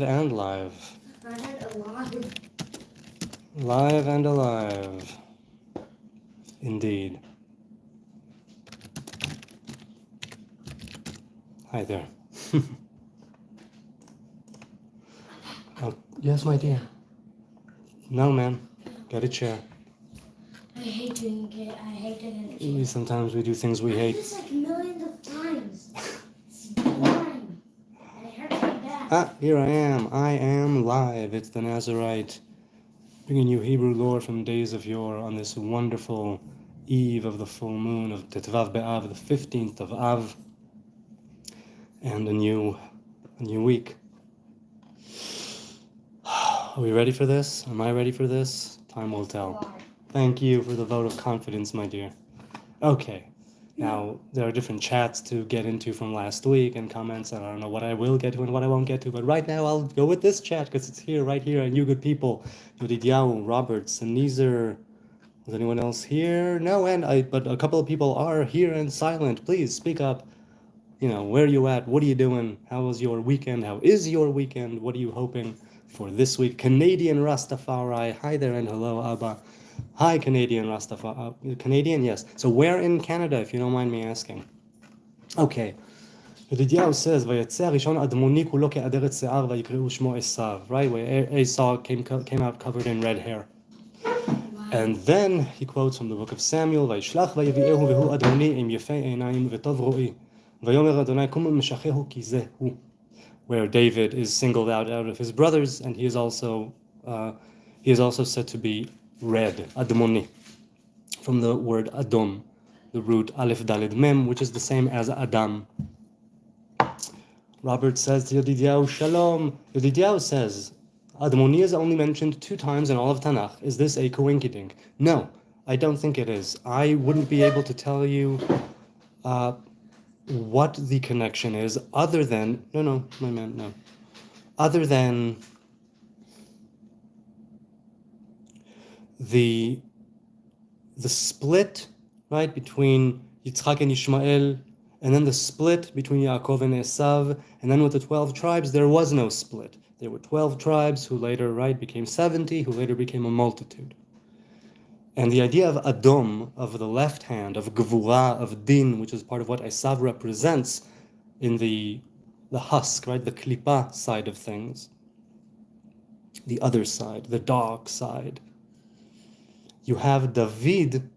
And live. I heard alive. Live and alive. Indeed. Hi there. Oh, yes, my dear. No, man. Get a chair. I hate doing it. I hate doing it. Sometimes we do things we I hate. did this like millions of times. It's boring. And it hurts my back. Here I am. I am live. It's the Nazarite, bringing you Hebrew lore from days of yore on this wonderful eve of the full moon of Tetvav Be'av, the 15th of Av, and a new week. Are we ready for this? Am I ready for this? Time will tell. Thank you for the vote of confidence, my dear. Okay. Now, there are different chats to get into from last week and comments, and I don't know what I will get to and what I won't get to, but right now I'll go with this chat because it's here, right here, and you good people. Yodidiao, Robert, Sneezer. Is anyone else here? No, but a couple of people are here and silent. Please speak up. Where are you at? What are you doing? How was your weekend? How is your weekend? What are you hoping for this week? Canadian Rastafari. Hi there and hello, Abba. Hi, Canadian Rastafari. Canadian, yes. So where in Canada, if you don't mind me asking? Okay. Yedidiah says, "Vayetzer Rishon Admoni kulo ke'aderet se'ar vayikre'u shmo Esav." Right, where Esau came out covered in red hair. And then he quotes from the book of Samuel, "Vayishlach vayevi'ehu v'hu Admoni im yefei einayim v'tov ro'i, vayomer Adonai kum meshachehu ki zeh hu," where David is singled out of his brothers, and he is also said to be red, Admoni, from the word Adom, the root Aleph Daled Mem, which is the same as Adam. Robert says to Yodidiah, Shalom. Yodidiah says, Admoni is only mentioned 2 times in all of Tanakh. Is this a coinkydink? No, I don't think it is. I wouldn't be able to tell you what the connection is other than, other than the split, right, between Yitzchak and Ishmael, and then the split between Yaakov and Esav, and then with the 12 tribes, there was no split. There were 12 tribes who later, became 70, who later became a multitude. And the idea of Adom, of the left hand, of Gevurah, of Din, which is part of what Esav represents in the husk, right, the Klippa side of things, the other side, the dark side. You have David,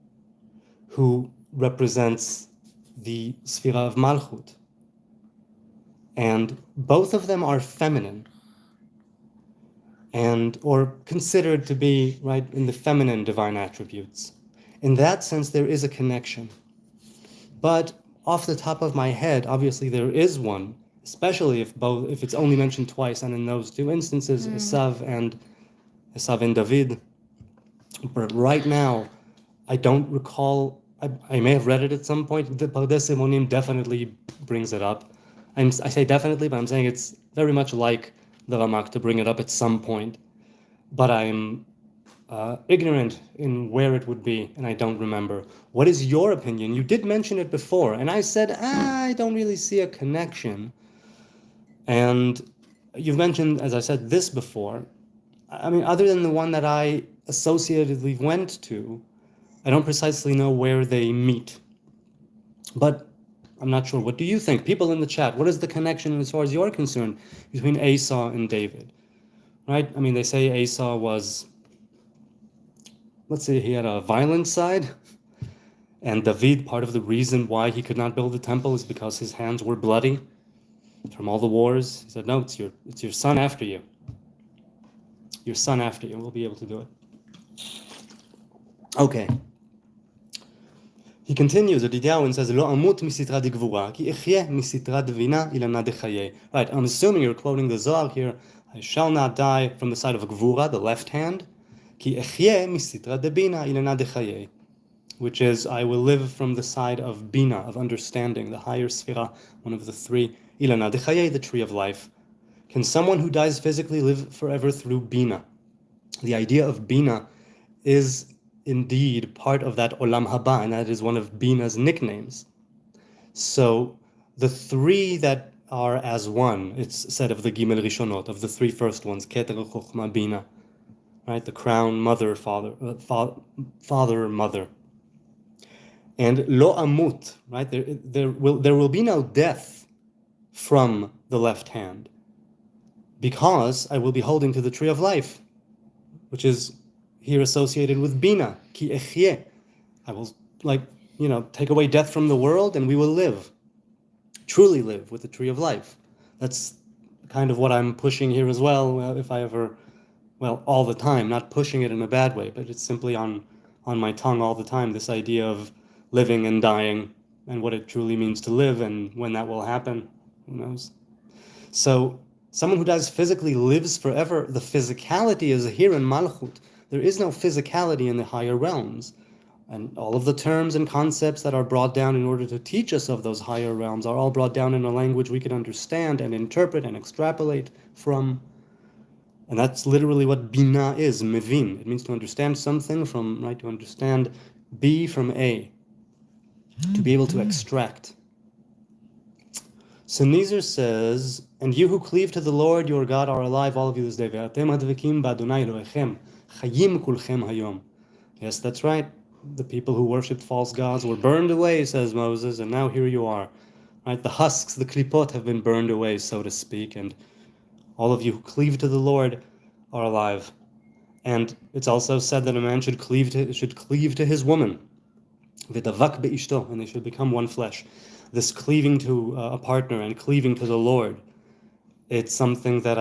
who represents the Sphira of Malchut. And both of them are feminine, or considered to be, right, in the feminine divine attributes. In that sense, there is a connection. But off the top of my head, obviously there is one, especially if it's only mentioned twice, and in those 2 instances, Esav and David. But right now, I don't recall. I may have read it at some point. The Pardes Simonim definitely brings it up. I say definitely, but I'm saying it's very much like the Ramak to bring it up at some point. But I'm ignorant in where it would be, and I don't remember. What is your opinion? You did mention it before, and I said, I don't really see a connection. And you've mentioned, as I said, this before. I mean, other than the one that I associatedly went to, I don't precisely know where they meet. But I'm not sure. What do you think? People in the chat, what is the connection as far as you're concerned between Esau and David? Right? I mean, they say Esau was, let's say he had a violent side, and David, part of the reason why he could not build the temple is because his hands were bloody from all the wars. He said, no, it's your son after you. Your son after you will be able to do it. Okay. He continues, Yedidiah, and says, Lo amut misitra de gvura, ki echyeh misitra divina ilana de chaye. Right, I'm assuming you're quoting the Zohar here. I shall not die from the side of gvura, the left hand, ki echyeh misitra de bina ilana de chaye, which is, I will live from the side of bina, of understanding, the higher sphira, one of the 3, ilana de chaye, the tree of life. Can someone who dies physically live forever through bina? The idea of bina is indeed part of that Olam Haba, and that is one of Bina's nicknames. So the 3 that are as one. It's said of the Gimel Rishonot, of the three first ones, Keter, Chochma, Bina, right? The crown, mother, father, mother. And lo amut, right? There will be no death from the left hand, because I will be holding to the tree of life, which is here associated with Bina, ki echyeh. I will, take away death from the world, and we will live, truly live with the tree of life. That's kind of what I'm pushing here as well, if I ever, all the time, not pushing it in a bad way, but it's simply on my tongue all the time, this idea of living and dying, and what it truly means to live, and when that will happen, who knows. So someone who dies physically lives forever. The physicality is here in Malchut. There is no physicality in the higher realms. And all of the terms and concepts that are brought down in order to teach us of those higher realms are all brought down in a language we can understand and interpret and extrapolate from. And that's literally what Bina is, Mevin. It means to understand something from, right, to understand B from A, to be able to extract. So Nizar says, and you who cleave to the Lord your God are alive, all of you this day. Yes, that's right. The people who worshipped false gods were burned away, says Moses, and now here you are. Right? The husks, the klipot, have been burned away, so to speak, and all of you who cleave to the Lord are alive. And it's also said that a man should cleave to his woman, v'davak be'ishto, and they should become one flesh. This cleaving to a partner and cleaving to the Lord, it's something that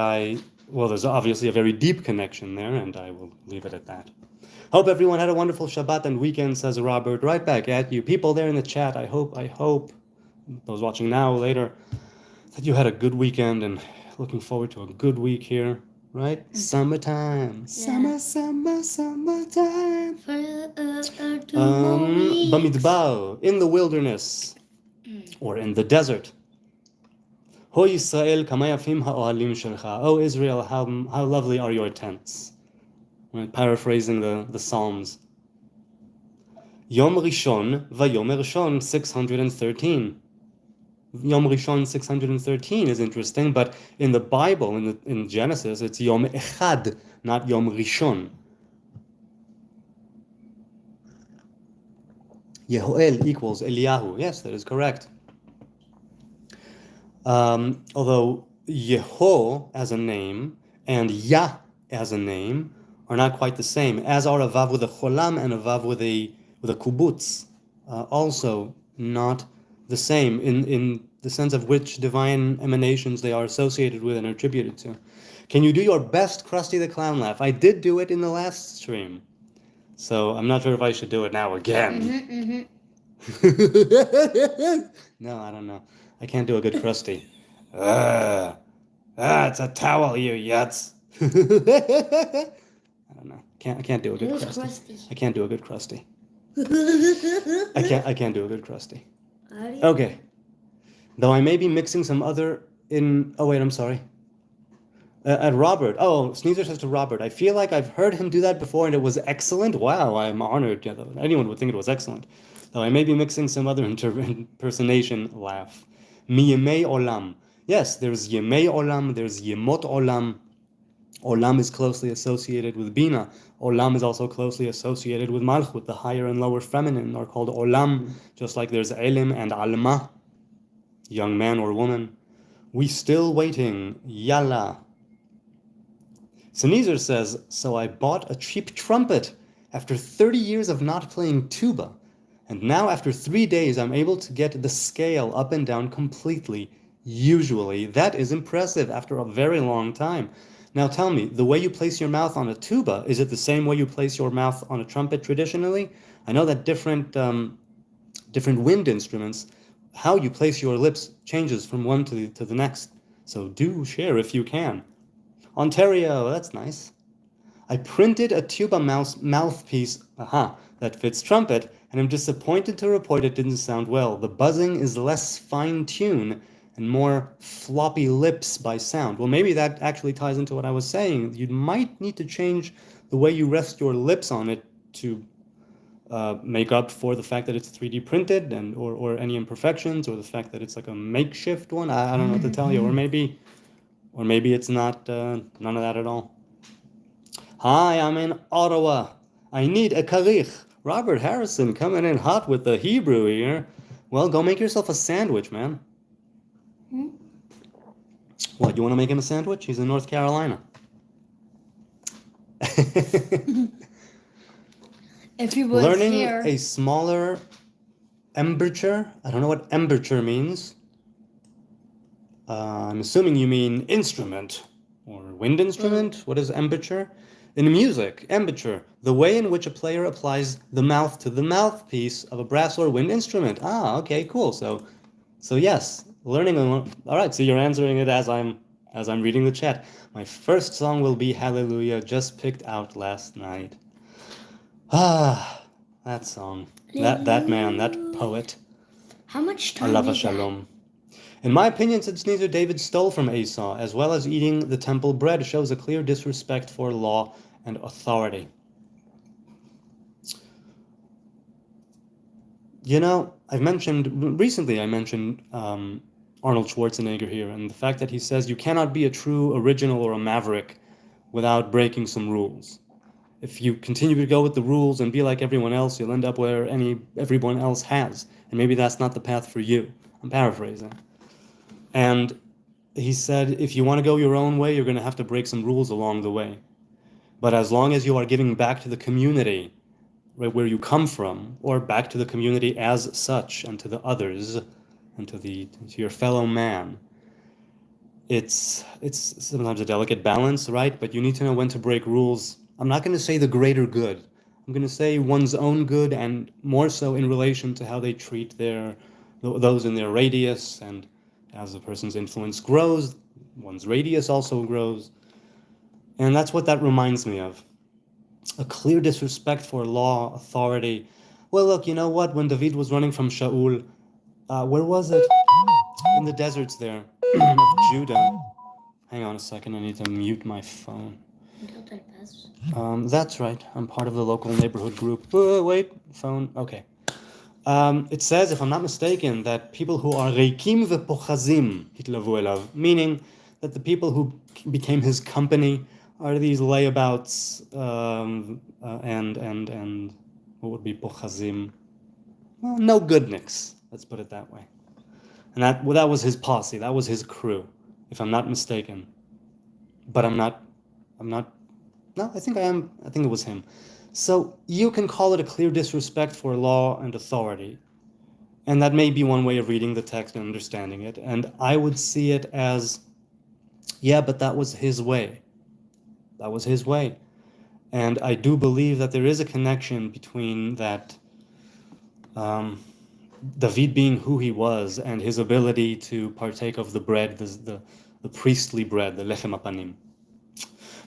there's obviously a very deep connection there, and I will leave it at that. Hope everyone had a wonderful Shabbat and weekend, says Robert. Right back at you. People there in the chat, I hope, those watching now, later, that you had a good weekend and looking forward to a good week here, right? Summertime. Yeah. Summertime. For 2 more weeks. Bamidbar, in the wilderness, or in the desert. Ho Yisrael, kama yafim ha'ohalim shelcha. O Israel, how lovely are your tents. Right, paraphrasing the Psalms. Yom Rishon v'Yom Rishon 613. Yom Rishon 613 is interesting, but in the Bible, in Genesis, it's Yom Echad, not Yom Rishon. Yehoel equals Eliyahu. Yes, that is correct. Although Yeho as a name and Yah as a name are not quite the same, as are a vav with a cholam and a vav with a kubutz, also not the same in the sense of which divine emanations they are associated with and attributed to. Can you do your best Krusty the Clown laugh? I did do it in the last stream, so I'm not sure if I should do it now again. No, I don't know. I can't do a good Krusty. It's a towel, you yutz. I don't know. I can't do a good Krusty. I can't do a good Krusty. I can't do a good Krusty. Okay. Though I may be mixing some other in. Oh wait, I'm sorry. At Robert. Oh, Sneezer says to Robert, I feel like I've heard him do that before and it was excellent. Wow, I'm honored. Yeah, anyone would think it was excellent. Though I may be mixing some other impersonation laugh. Mi Yemei Olam. Yes, there's Yemei Olam, there's Yemot Olam. Olam is closely associated with Bina. Olam is also closely associated with Malchut. The higher and lower feminine are called Olam, just like there's Elim and Alma, young man or woman. We still waiting. Yalla. Sneezer says, so I bought a cheap trumpet after 30 years of not playing tuba. And now after 3 days, I'm able to get the scale up and down completely. Usually, that is impressive after a very long time. Now tell me, the way you place your mouth on a tuba, is it the same way you place your mouth on a trumpet traditionally? I know that different wind instruments, how you place your lips changes from one to the next. So do share if you can. Ontario, that's nice. I printed a tuba mouthpiece, that fits trumpet, and I'm disappointed to report it didn't sound well. The buzzing is less fine-tuned and more floppy lips by sound. Well, maybe that actually ties into what I was saying. You might need to change the way you rest your lips on it to make up for the fact that it's 3D printed and or any imperfections, or the fact that it's like a makeshift one. I don't know what to tell you. Or maybe it's not none of that at all. Hi, I'm in Ottawa. I need a kalich. Robert Harrison coming in hot with the Hebrew here. Well, go make yourself a sandwich, man. What, you want to make him a sandwich? He's in North Carolina. If he was Learning here, a smaller embouchure. I don't know what embouchure means. I'm assuming you mean instrument or wind instrument. What is embouchure? In music, embouchure, the way in which a player applies the mouth to the mouthpiece of a brass or wind instrument. Ah, okay, cool. So yes, learning. All right, so you're answering it as I'm reading the chat. My first song will be Hallelujah, just picked out last night. Ah, that song, that man, that poet. how much time Alava is that? Shalom. In my opinion, said Sneezer, David stole from Esau, as well as eating the temple bread shows a clear disrespect for law and authority. You know, I mentioned Arnold Schwarzenegger here, and the fact that he says you cannot be a true original or a maverick without breaking some rules. If you continue to go with the rules and be like everyone else, you'll end up where everyone else has, and maybe that's not the path for you. I'm paraphrasing. And he said, if you want to go your own way, you're going to have to break some rules along the way. But as long as you are giving back to the community, right, where you come from, or back to the community as such, and to the others, and to your fellow man, it's sometimes a delicate balance, right? But you need to know when to break rules. I'm not going to say the greater good. I'm going to say one's own good, and more so in relation to how they treat those in their radius. And as the person's influence grows, one's radius also grows. And that's what that reminds me of. A clear disrespect for law, authority. Well, look, you know what? When David was running from Shaul, where was it? In the deserts there of Judah. Hang on a second, I need to mute my phone. That's right, I'm part of the local neighborhood group. Wait, phone, okay. It says, if I'm not mistaken, that people who are reikim vepochazim hitlavu elav, meaning that the people who became his company are these layabouts and what would be pochazim? Well, no goodniks, let's put it that way. And that was his posse, that was his crew, if I'm not mistaken. But I'm not, no, I think I am, I think it was him. So you can call it a clear disrespect for law and authority. And that may be one way of reading the text and understanding it. And I would see it as, yeah, but that was his way. That was his way. And I do believe that there is a connection between that, David being who he was and his ability to partake of the bread, the priestly bread, the lechem apanim.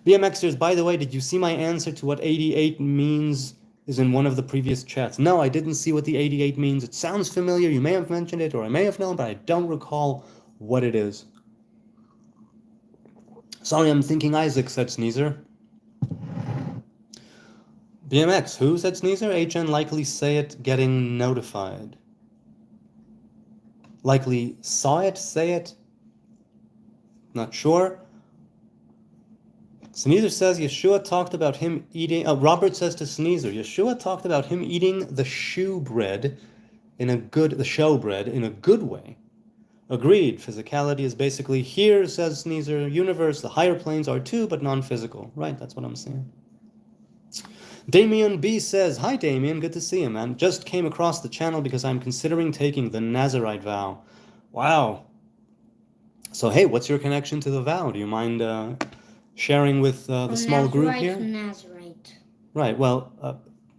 BMXers, by the way, did you see my answer to what 88 means is in one of the previous chats? No, I didn't see what the 88 means. It sounds familiar. You may have mentioned it, or I may have known, but I don't recall what it is. Sorry, I'm thinking Isaac, said Sneezer. BMX, who said Sneezer? HN likely say it getting notified. Likely saw it, say it? Not sure. Sneezer says Yeshua talked about him eating. Robert says to Sneezer, Yeshua talked about him eating the showbread in a good way. Agreed. Physicality is basically here, says Sneezer. Universe, the higher planes are too, but non-physical. Right, that's what I'm saying. Damien B says, hi Damien, good to see you, man. Just came across the channel because I'm considering taking the Nazarite vow. Wow. So hey, what's your connection to the vow? Do you mind sharing with the small group here? Nazarite. Right, well,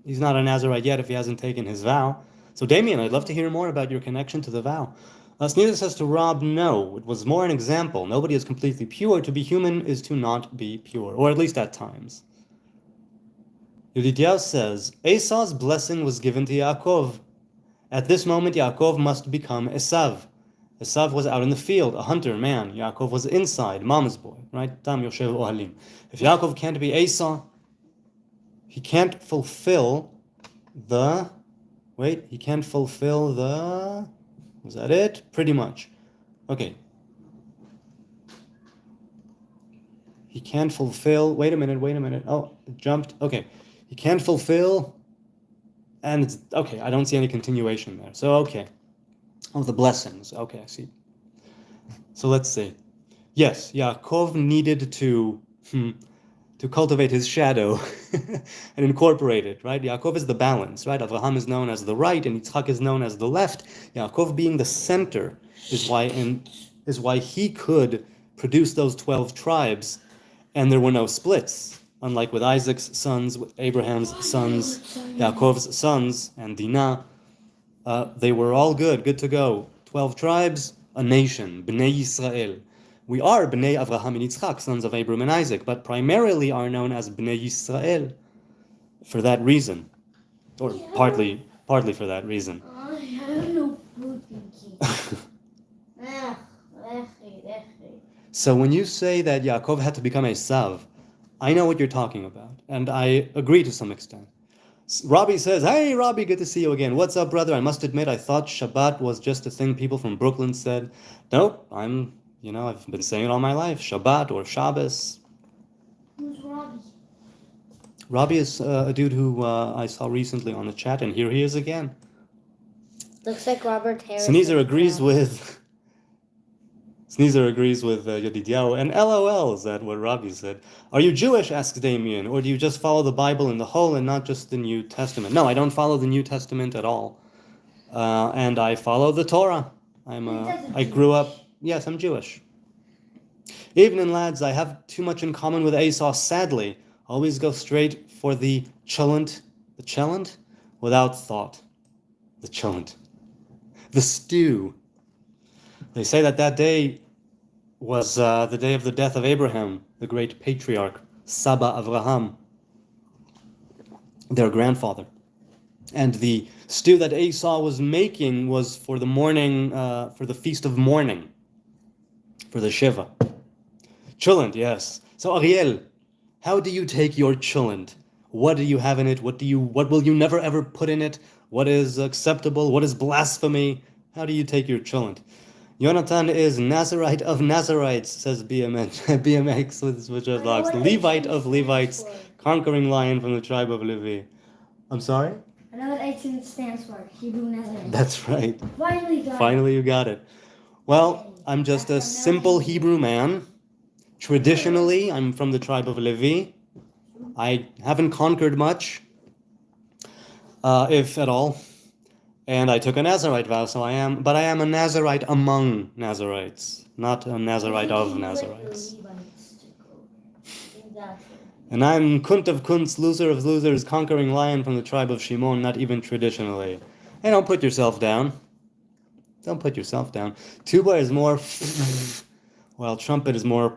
he's not a Nazarite yet if he hasn't taken his vow. So Damien, I'd love to hear more about your connection to the vow. Sneezer says to Rob, no, it was more an example. Nobody is completely pure. To be human is to not be pure, or at least at times. Yudityahu says, Esau's blessing was given to Yaakov. At this moment, Yaakov must become Esav. Esav was out in the field, a hunter, man. Yaakov was inside, mama's boy, right? Tam Yoshev Ohalim. If Yaakov can't be Esau, he can't fulfill he can't fulfill the, was that it? Pretty much. Okay. He can't fulfill, wait a minute. Oh, it jumped. Okay. He can't fulfill, and it's, okay, I don't see any continuation there. So, okay. Oh, the blessings. Okay, I see. So let's see. Yes, Yaakov needed to cultivate his shadow and incorporate it, right? Yaakov is the balance, right? Avraham is known as the right, and Yitzchak is known as the left. Yaakov being the center is why he could produce those 12 tribes, and there were no splits. Unlike with Isaac's sons, with Abraham's sons, Yaakov's sons, and Dinah, they were all good to go. 12 tribes, a nation, Bnei Yisrael. We are Bnei Avraham and Yitzchak, sons of Abraham and Isaac, but primarily are known as Bnei Yisrael for that reason, or partly for that reason. I have no food, Pinky. So when you say that Yaakov had to become Esav, I know what you're talking about, and I agree to some extent. Robbie says, "Hey, Robbie, good to see you again. What's up, brother? I must admit, I thought Shabbat was just a thing people from Brooklyn said. Nope, I've been saying it all my life. Shabbat or Shabbos." Who's Robbie? Robbie is a dude who I saw recently on the chat, and here he is again. Looks like Robert Harris. Sneezer agrees with Yedidiao, and LOLs at what Robbie said. "Are you Jewish?" asks Damien, "or do you just follow the Bible in the whole and not just the New Testament?" No, I don't follow the New Testament at all, and I follow the Torah. I grew up. Yes, I'm Jewish. Evening, lads. I have too much in common with Esau, sadly. Always go straight for the cholent, without thought. The cholent. The stew. They say that day was the day of the death of Abraham, the great patriarch, Saba Avraham, their grandfather. And the stew that Esau was making was for the morning, for the feast of mourning, for the Shiva. Cholent, yes. So Ariel, how do you take your cholent? What do you have in it? What will you never ever put in it? What is acceptable? What is blasphemy? How do you take your cholent? Jonathan is Nazarite of Nazarites, says BMX with Switcher Blocks. Levite of Levites, conquering lion from the tribe of Levi. I'm sorry? I know what H stands for. Hebrew Nazarite. That's right. Finally you got it. Well, I'm just a simple Hebrew man. Traditionally, I'm from the tribe of Levi. I haven't conquered much, if at all. And I took a Nazarite vow, so I am a Nazarite among Nazarites, not a Nazarite of Nazarites. And I'm Kunt of Kunts, loser of losers, conquering lion from the tribe of Shimon, not even traditionally. Hey, don't put yourself down. Don't put yourself down. Tuba is more, while trumpet is more.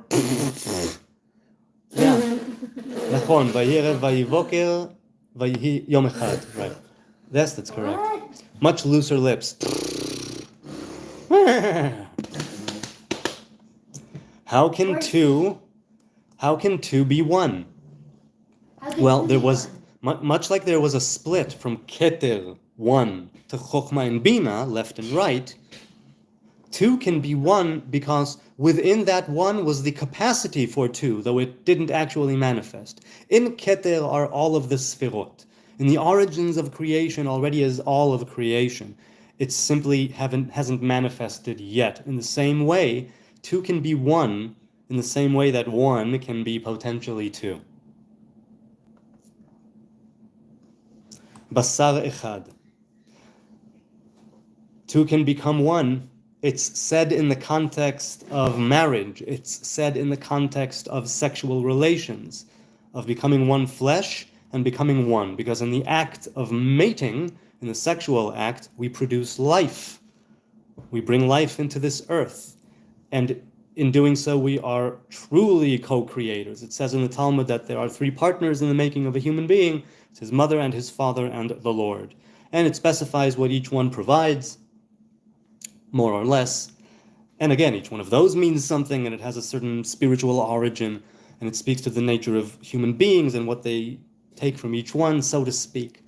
Yeah. נכון, וירא ויבוקר ויהי יום אחד. Right. Yes, that's correct. Much looser lips. How can two be one? Well, there was much like there was a split from Keter, one, to Chokhmah and Bina, left and right. Two can be one because within that one was the capacity for two, though it didn't actually manifest. In Keter are all of the Sfirot. In the origins of creation already is all of creation. It simply hasn't manifested yet. In the same way, two can be one, in the same way that one can be potentially two. Basar echad. Two can become one. It's said in the context of marriage. It's said in the context of sexual relations, of becoming one flesh and becoming one. Because in the act of mating, in the sexual act, we produce life. We bring life into this earth. And in doing so, we are truly co-creators. It says in the Talmud that there are three partners in the making of a human being. It's his mother and his father and the Lord. And it specifies what each one provides, more or less. And again, each one of those means something, and it has a certain spiritual origin, and it speaks to the nature of human beings and what they take from each one, so to speak.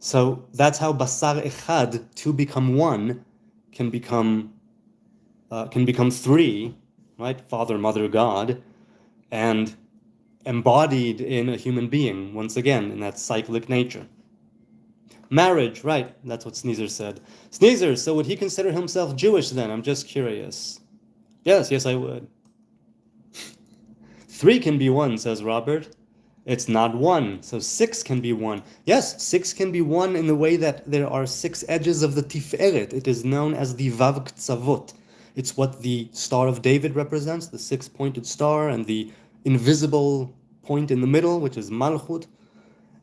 So that's how basar echad, two become one, can become three, right? Father, Mother, God, and embodied in a human being, once again, in that cyclic nature. Marriage, right, that's what Sneezer said. Sneezer, so would he consider himself Jewish then? I'm just curious. Yes, I would. Three can be one, says Robert. It's not one, so six can be one. Yes, six can be one in the way that there are six edges of the Tiferet. It is known as the Vav Ktsavot. It's what the Star of David represents, the six-pointed star, and the invisible point in the middle, which is Malchut.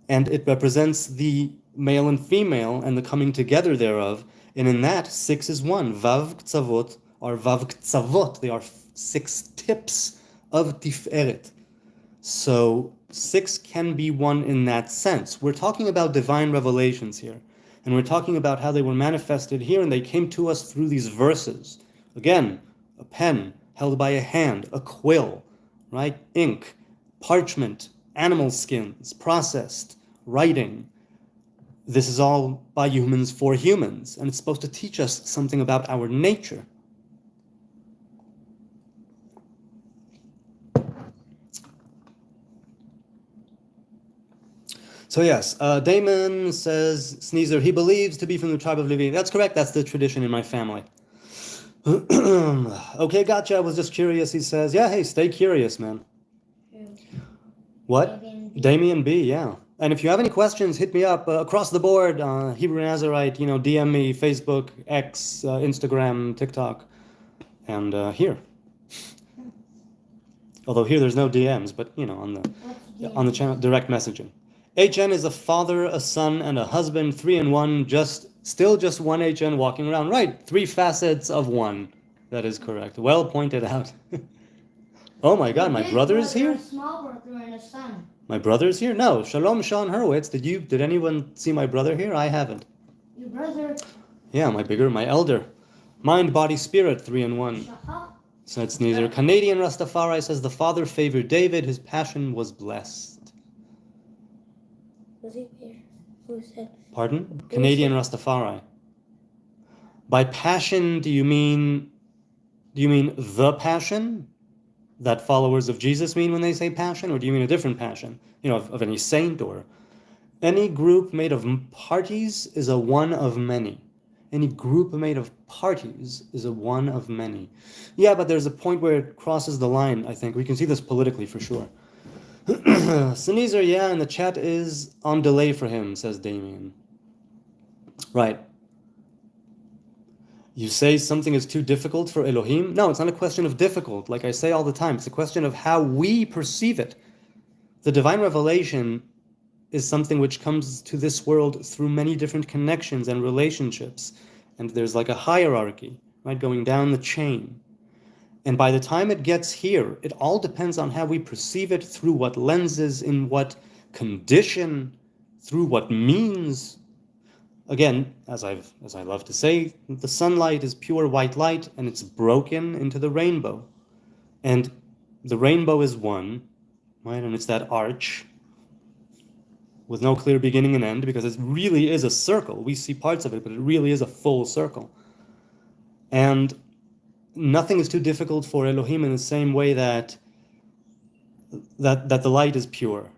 And it represents the male and female and the coming together thereof. And in that, six is one. Vav Ktsavot are Vav Ktsavot. They are six tips of Tiferet. So six can be one in that sense. We're talking about divine revelations here. And we're talking about how they were manifested here and they came to us through these verses. Again, a pen held by a hand, a quill, right? Ink, parchment, animal skins, processed, writing. This is all by humans for humans. And it's supposed to teach us something about our nature. So yes, Damon says, Sneezer, he believes to be from the tribe of Levi. That's correct, that's the tradition in my family. Okay, gotcha, I was just curious, he says. Yeah, hey, stay curious, man. What? Damien B, yeah. And if you have any questions, hit me up across the board, Hebrew Nazarite, DM me, Facebook, X, Instagram, TikTok, and here. Although here there's no DMs, but on the channel, direct messaging. HN is a father, a son, and a husband, 3 in 1, still just one HN walking around. Right, 3 facets of one. That is correct. Well pointed out. Oh my God, my brother is here? A small brother and a son. My brother is here? No. Shalom, Sean Hurwitz. Did anyone see my brother here? I haven't. Your brother? Yeah, my elder. Mind, body, spirit, 3 in 1. So it's neither. Canadian Rastafari says the father favored David, his passion was blessed. Was he here? Who said? Pardon? Canadian Rastafari. By passion, do you mean the passion that followers of Jesus mean when they say passion, or do you mean a different passion? Of any saint or any group made of parties is a one of many. Any group made of parties is a one of many. Yeah, but there's a point where it crosses the line, I think. We can see this politically for sure. Sneezer, yeah, and the chat is on delay for him, says Damien. Right. You say something is too difficult for Elohim? No, it's not a question of difficult. Like I say all the time, it's a question of how we perceive it. The divine revelation is something which comes to this world through many different connections and relationships. And there's like a hierarchy, right, going down the chain. And by the time it gets here, it all depends on how we perceive it, through what lenses, in what condition, through what means. Again, as I love to say, the sunlight is pure white light, and it's broken into the rainbow. And the rainbow is one, right? And it's that arch with no clear beginning and end, because it really is a circle. We see parts of it, but it really is a full circle. And nothing is too difficult for Elohim in the same way that the light is pure.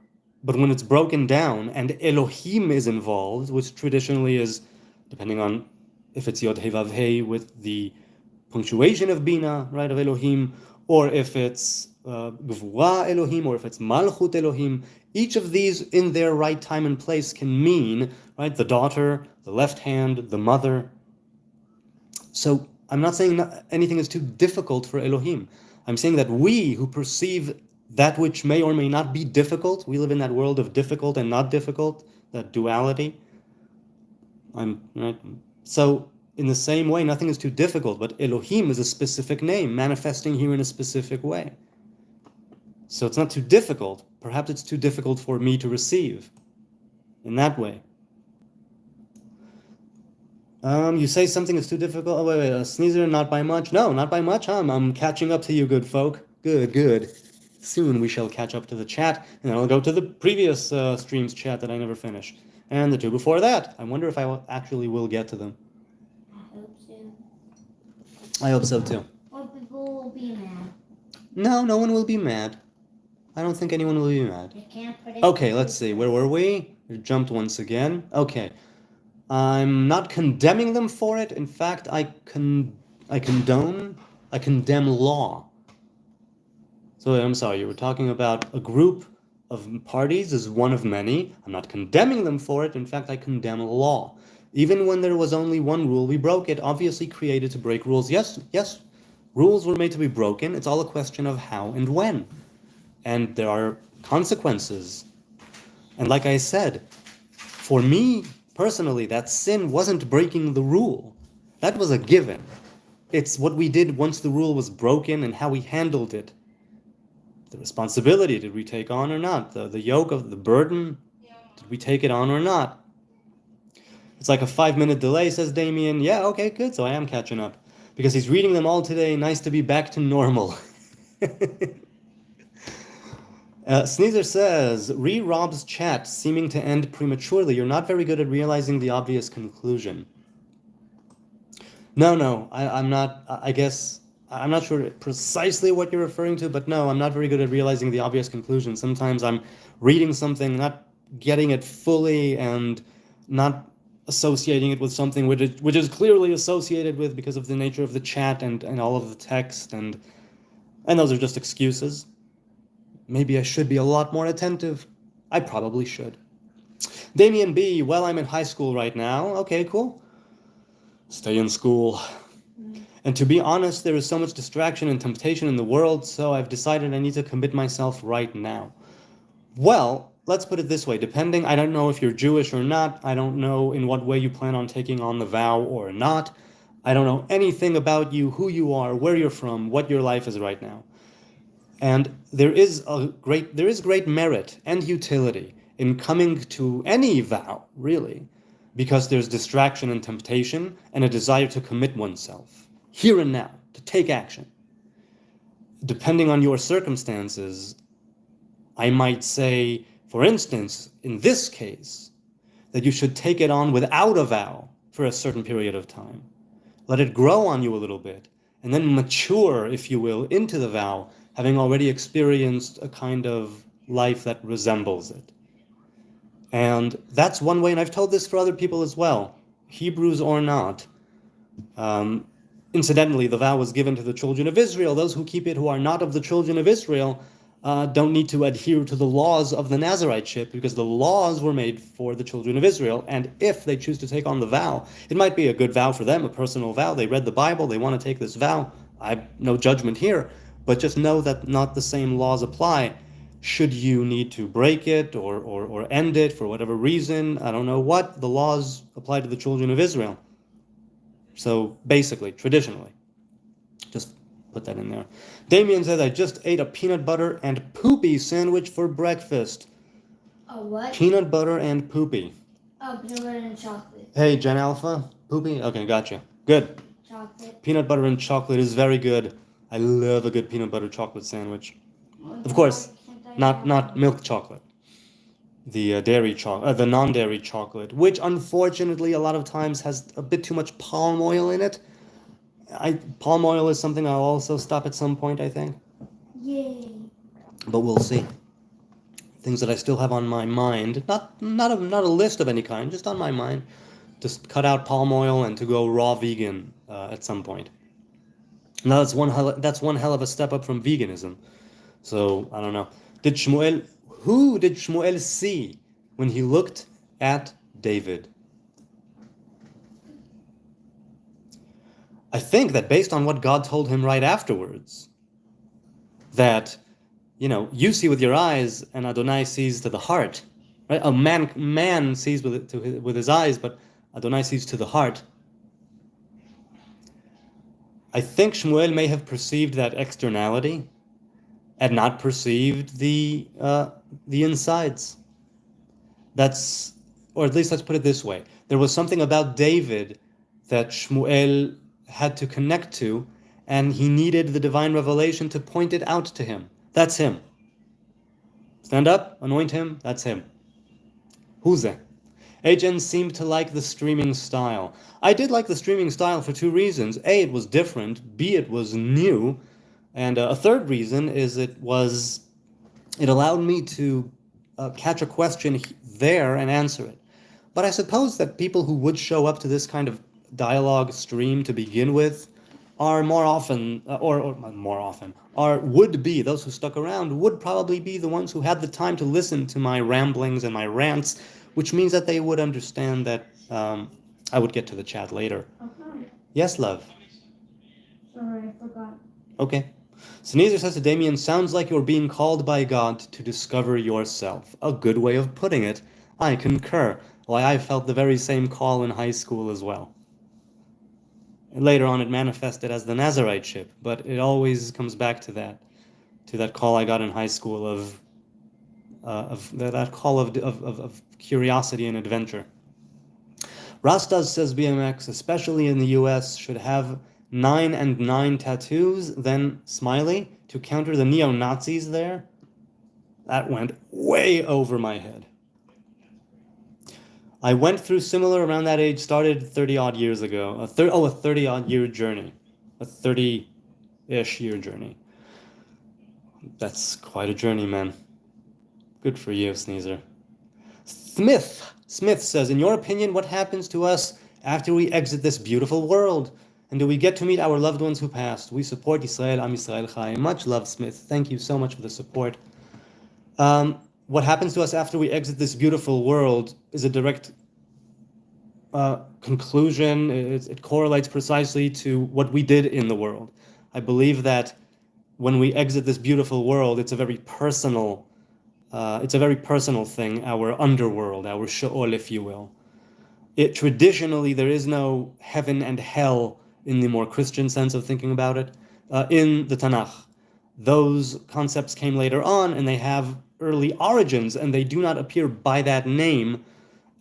But when it's broken down and Elohim is involved, which traditionally is, depending on if it's Yod He Vav He with the punctuation of Bina, right, of Elohim, or if it's Gvura Elohim, or if it's Malchut Elohim, each of these in their right time and place can mean, right, the daughter, the left hand, the mother. So I'm not saying anything is too difficult for Elohim. I'm saying that we who perceive that which may or may not be difficult, we live in that world of difficult and not difficult, that duality. So in the same way, nothing is too difficult, but Elohim is a specific name, manifesting here in a specific way. So it's not too difficult. Perhaps it's too difficult for me to receive in that way. You say something is too difficult. Oh, wait, Sneezer, not by much. No, not by much. I'm catching up to you, good folk. Good. Soon we shall catch up to the chat, and then I'll go to the previous stream's chat that I never finished. And the two before that. I wonder if actually will get to them. I hope so. I hope so too. Or people will be mad. No, no one will be mad. I don't think anyone will be mad. You can't predict. Okay, let's see. Where were we? We jumped once again. Okay. I'm not condemning them for it. In fact, I condemn law. So I'm sorry, you were talking about a group of parties as one of many. I'm not condemning them for it. In fact, I condemn law. Even when there was only one rule, we broke it, obviously created to break rules. Yes, rules were made to be broken. It's all a question of how and when. And there are consequences. And like I said, for me personally, that sin wasn't breaking the rule. That was a given. It's what we did once the rule was broken and how we handled it. The responsibility, did we take on or not? The yoke of the burden, did we take it on or not? It's like a 5-minute delay, says Damien. Yeah, okay, good, so I am catching up. Because he's reading them all today. Nice to be back to normal. Sneezer says, Rob's chat seeming to end prematurely. You're not very good at realizing the obvious conclusion. No, I'm not. I guess I'm not sure precisely what you're referring to, but no, I'm not very good at realizing the obvious conclusion. Sometimes I'm reading something, not getting it fully, and not associating it with something which is clearly associated with because of the nature of the chat and all of the text, and those are just excuses. Maybe I should be a lot more attentive. I probably should. Damien B, well, I'm in high school right now. Okay, cool. Stay in school. And to be honest, there is so much distraction and temptation in the world, so I've decided I need to commit myself right now. Well, let's put it this way. I don't know if you're Jewish or not. I don't know in what way you plan on taking on the vow or not. I don't know anything about you, who you are, where you're from, what your life is right now. And there is great merit and utility in coming to any vow, really, because there's distraction and temptation and a desire to commit oneself, here and now, to take action. Depending on your circumstances, I might say, for instance, in this case, that you should take it on without a vow for a certain period of time. Let it grow on you a little bit, and then mature, if you will, into the vow, having already experienced a kind of life that resembles it. And that's one way, and I've told this for other people as well, Hebrews or not. Incidentally, the vow was given to the children of Israel. Those who keep it who are not of the children of Israel don't need to adhere to the laws of the Nazariteship, because the laws were made for the children of Israel. And if they choose to take on the vow, it might be a good vow for them, a personal vow. They read the Bible, they want to take this vow. I've no judgment here. But just know that not the same laws apply. Should you need to break it or end it for whatever reason, I don't know what, the laws apply to the children of Israel. So basically, traditionally, just put that in there. Damien says, I just ate a peanut butter and poopy sandwich for breakfast. Oh, what? Peanut butter and poopy. Oh, peanut butter and chocolate. Hey, Gen Alpha, poopy? Okay, gotcha. Good. Chocolate. Peanut butter and chocolate is very good. I love a good peanut butter chocolate sandwich. Of course, not milk chocolate. The dairy chocolate, the non-dairy chocolate, which unfortunately a lot of times has a bit too much palm oil in it. Palm oil is something I'll also stop at some point, I think. Yay. But we'll see. Things that I still have on my mind, not a list of any kind, just on my mind. Just cut out palm oil and to go raw vegan at some point. Now that's one hell of a step up from veganism. So I don't know. Who did Shmuel see when he looked at David? I think that based on what God told him right afterwards, that you see with your eyes and Adonai sees to the heart. Right? A man sees with his eyes, but Adonai sees to the heart. I think Shmuel may have perceived that externality and not perceived the insides. Or at least let's put it this way. There was something about David that Shmuel had to connect to, and he needed the divine revelation to point it out to him. That's him. Stand up, anoint him, that's him. Who's that? Agen seemed to like the streaming style. I did like the streaming style for two reasons. A, it was different. B, it was new. And a third reason is it allowed me to catch a question there and answer it. But I suppose that people who would show up to this kind of dialogue stream to begin with are more often, or more often, are would be, those who stuck around would probably be the ones who had the time to listen to my ramblings and my rants, which means that they would understand that I would get to the chat later. Okay. Yes, love. Sorry, I forgot. Okay. Sneezer says to Damien, sounds like you're being called by God to discover yourself. A good way of putting it. I concur. Why, I felt the very same call in high school as well. And later on it manifested as the Nazarite ship, but it always comes back to that call I got in high school of that call of curiosity and adventure. Rastas says BMX, especially in the US, should have 9 and 9 tattoos, then smiley, to counter the neo-Nazis there. That went way over my head. I went through similar around that age, started 30-odd years ago. A 30-odd year journey. A 30-ish year journey. That's quite a journey, man. Good for you, Sneezer. Smith says, in your opinion, what happens to us after we exit this beautiful world? And do we get to meet our loved ones who passed? We support Israel, Am Yisrael Chai. Much love, Smith. Thank you so much for the support. What happens to us after we exit this beautiful world is a direct conclusion. It correlates precisely to what we did in the world. I believe that when we exit this beautiful world, it's a very personal thing, our underworld, our Sheol, if you will. Traditionally, there is no heaven and hell in the more Christian sense of thinking about it in the Tanakh. Those concepts came later on, and they have early origins, and they do not appear by that name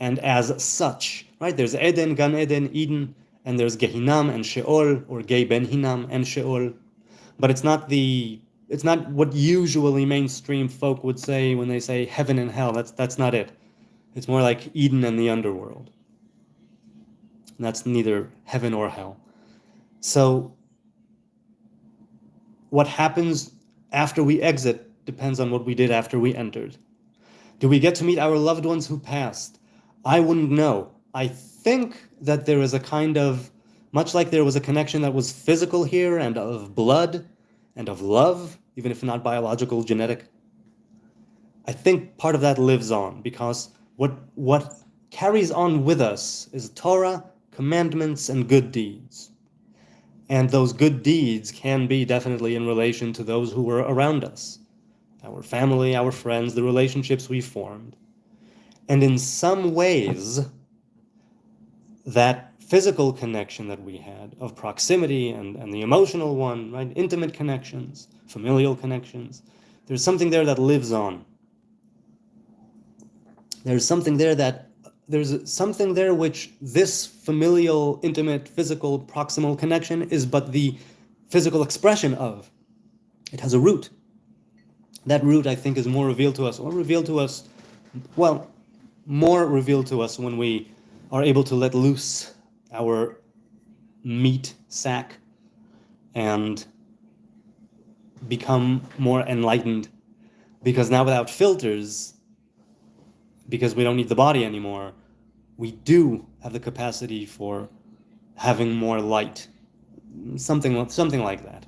and as such. Right? There's Eden, Gan Eden, and there's Gehinam and Sheol, or Gei Ben Hinam and Sheol. But it's not what usually mainstream folk would say when they say heaven and hell. That's not it. It's more like Eden and the underworld. And that's neither heaven or hell. So what happens after we exit depends on what we did after we entered. Do we get to meet our loved ones who passed? I wouldn't know. I think that there is a kind of, much like there was a connection that was physical here and of blood and of love, even if not biological, genetic. I think part of that lives on, because what carries on with us is Torah, commandments, and good deeds. And those good deeds can be definitely in relation to those who were around us, our family, our friends, the relationships we formed. And in some ways, that physical connection that we had of proximity and the emotional one, right? Intimate connections, familial connections, there's something there that lives on. There's something there which this familial, intimate, physical, proximal connection is but the physical expression of. It has a root. That root, I think, is more revealed to us when we are able to let loose our meat sack and become more enlightened. Because now without filters, because we don't need the body anymore, we do have the capacity for having more light. Something like that.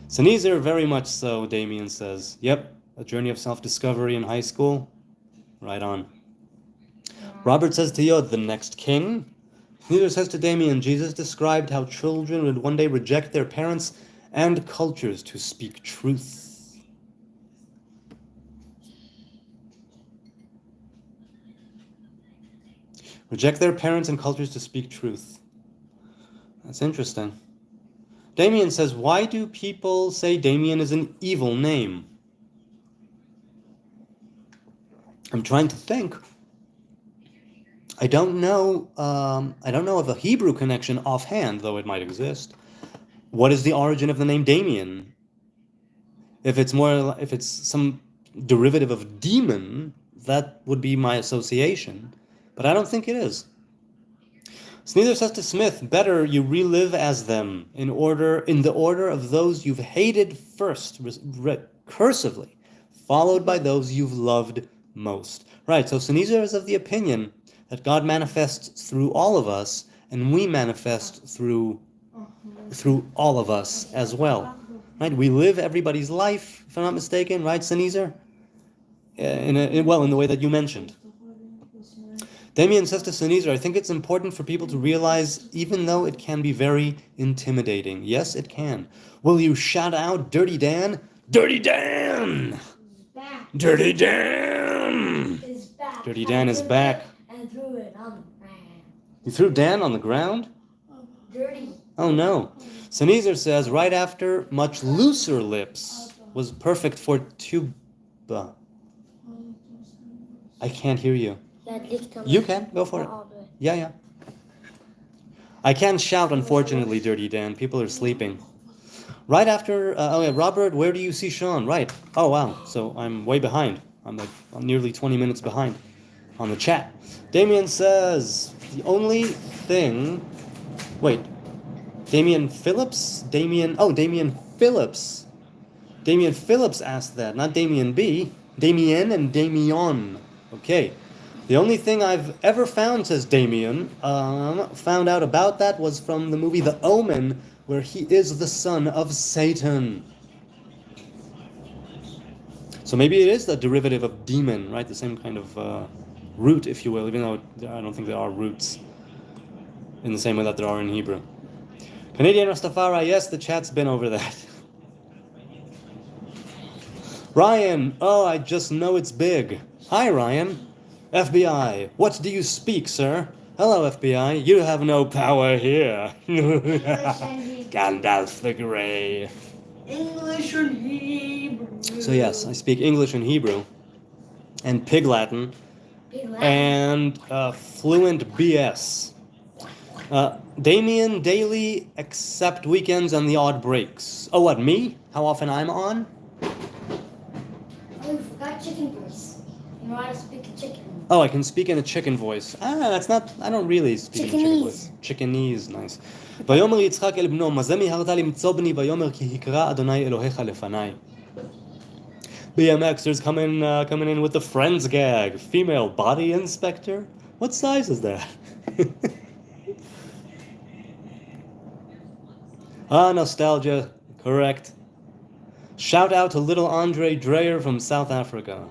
Sneezer, very much so, Damien says. Yep, a journey of self-discovery in high school. Right on. Robert says to Yod, the next king. Sneezer says to Damien, Jesus described how children would one day reject their parents and cultures to speak truth. Reject their parents and cultures to speak truth. That's interesting. Damien says, why do people say Damien is an evil name? I'm trying to think. I don't know of a Hebrew connection offhand, though it might exist. What is the origin of the name Damien? If it's some derivative of demon, that would be my association, but I don't think it is. Sneether says to Smith, better you relive as them in the order of those you've hated first, recursively, followed by those you've loved most. Right, so Sneether is of the opinion that God manifests through all of us, and we manifest through all of us as well. Right, we live everybody's life, if I'm not mistaken, right, Sneether? In the way that you mentioned. Damien says to Sneether, I think it's important for people to realize, even though it can be very intimidating. Yes, it can. Will you shout out, Dirty Dan? Dirty Dan! Back. Dirty Dan! Is back. Dirty Dan is back. And threw it on the ground. You threw Dan on the ground? Dirty. Oh no. Sneether says, right after much looser lips was perfect for tuba. I can't hear you. You can, go for it. Yeah. I can't shout, unfortunately, Dirty Dan. People are sleeping. Right after, Robert, where do you see Sean? Right. Oh, wow. So I'm way behind. I'm nearly 20 minutes behind on the chat. Damien says, the only thing... Wait. Damien Phillips? Damien Phillips. Damien Phillips asked that, not Damien B. Damien and Damion. Okay. The only thing I've ever found, says Damien, found out about that was from the movie The Omen, where he is the son of Satan. So maybe it is the derivative of demon, right? The same kind of root, if you will, even though I don't think there are roots in the same way that there are in Hebrew. Canadian Rastafari, yes, the chat's been over that. Ryan, I just know it's big. Hi, Ryan. FBI, what do you speak, sir? Hello, FBI. You have no power here. Gandalf the Grey. English and Hebrew. So yes, I speak English and Hebrew, and Pig Latin, and fluent BS. Damien, daily, except weekends and the odd breaks. Oh, what, me? How often I'm on? Oh, you forgot chicken voice. You know how to speak a chicken. Oh, I can speak in a chicken voice. I don't really speak in a chicken voice. Chickenese, nice. ויאמר יצחק אל בנו, מה זה מיהרת למצוא בני, ויאמר כי יקרא אדוני אלוהיך לפניי. BMXers coming in with the Friends gag. Female body inspector? What size is that? Nostalgia. Correct. Shout out to little Andre Dreyer from South Africa.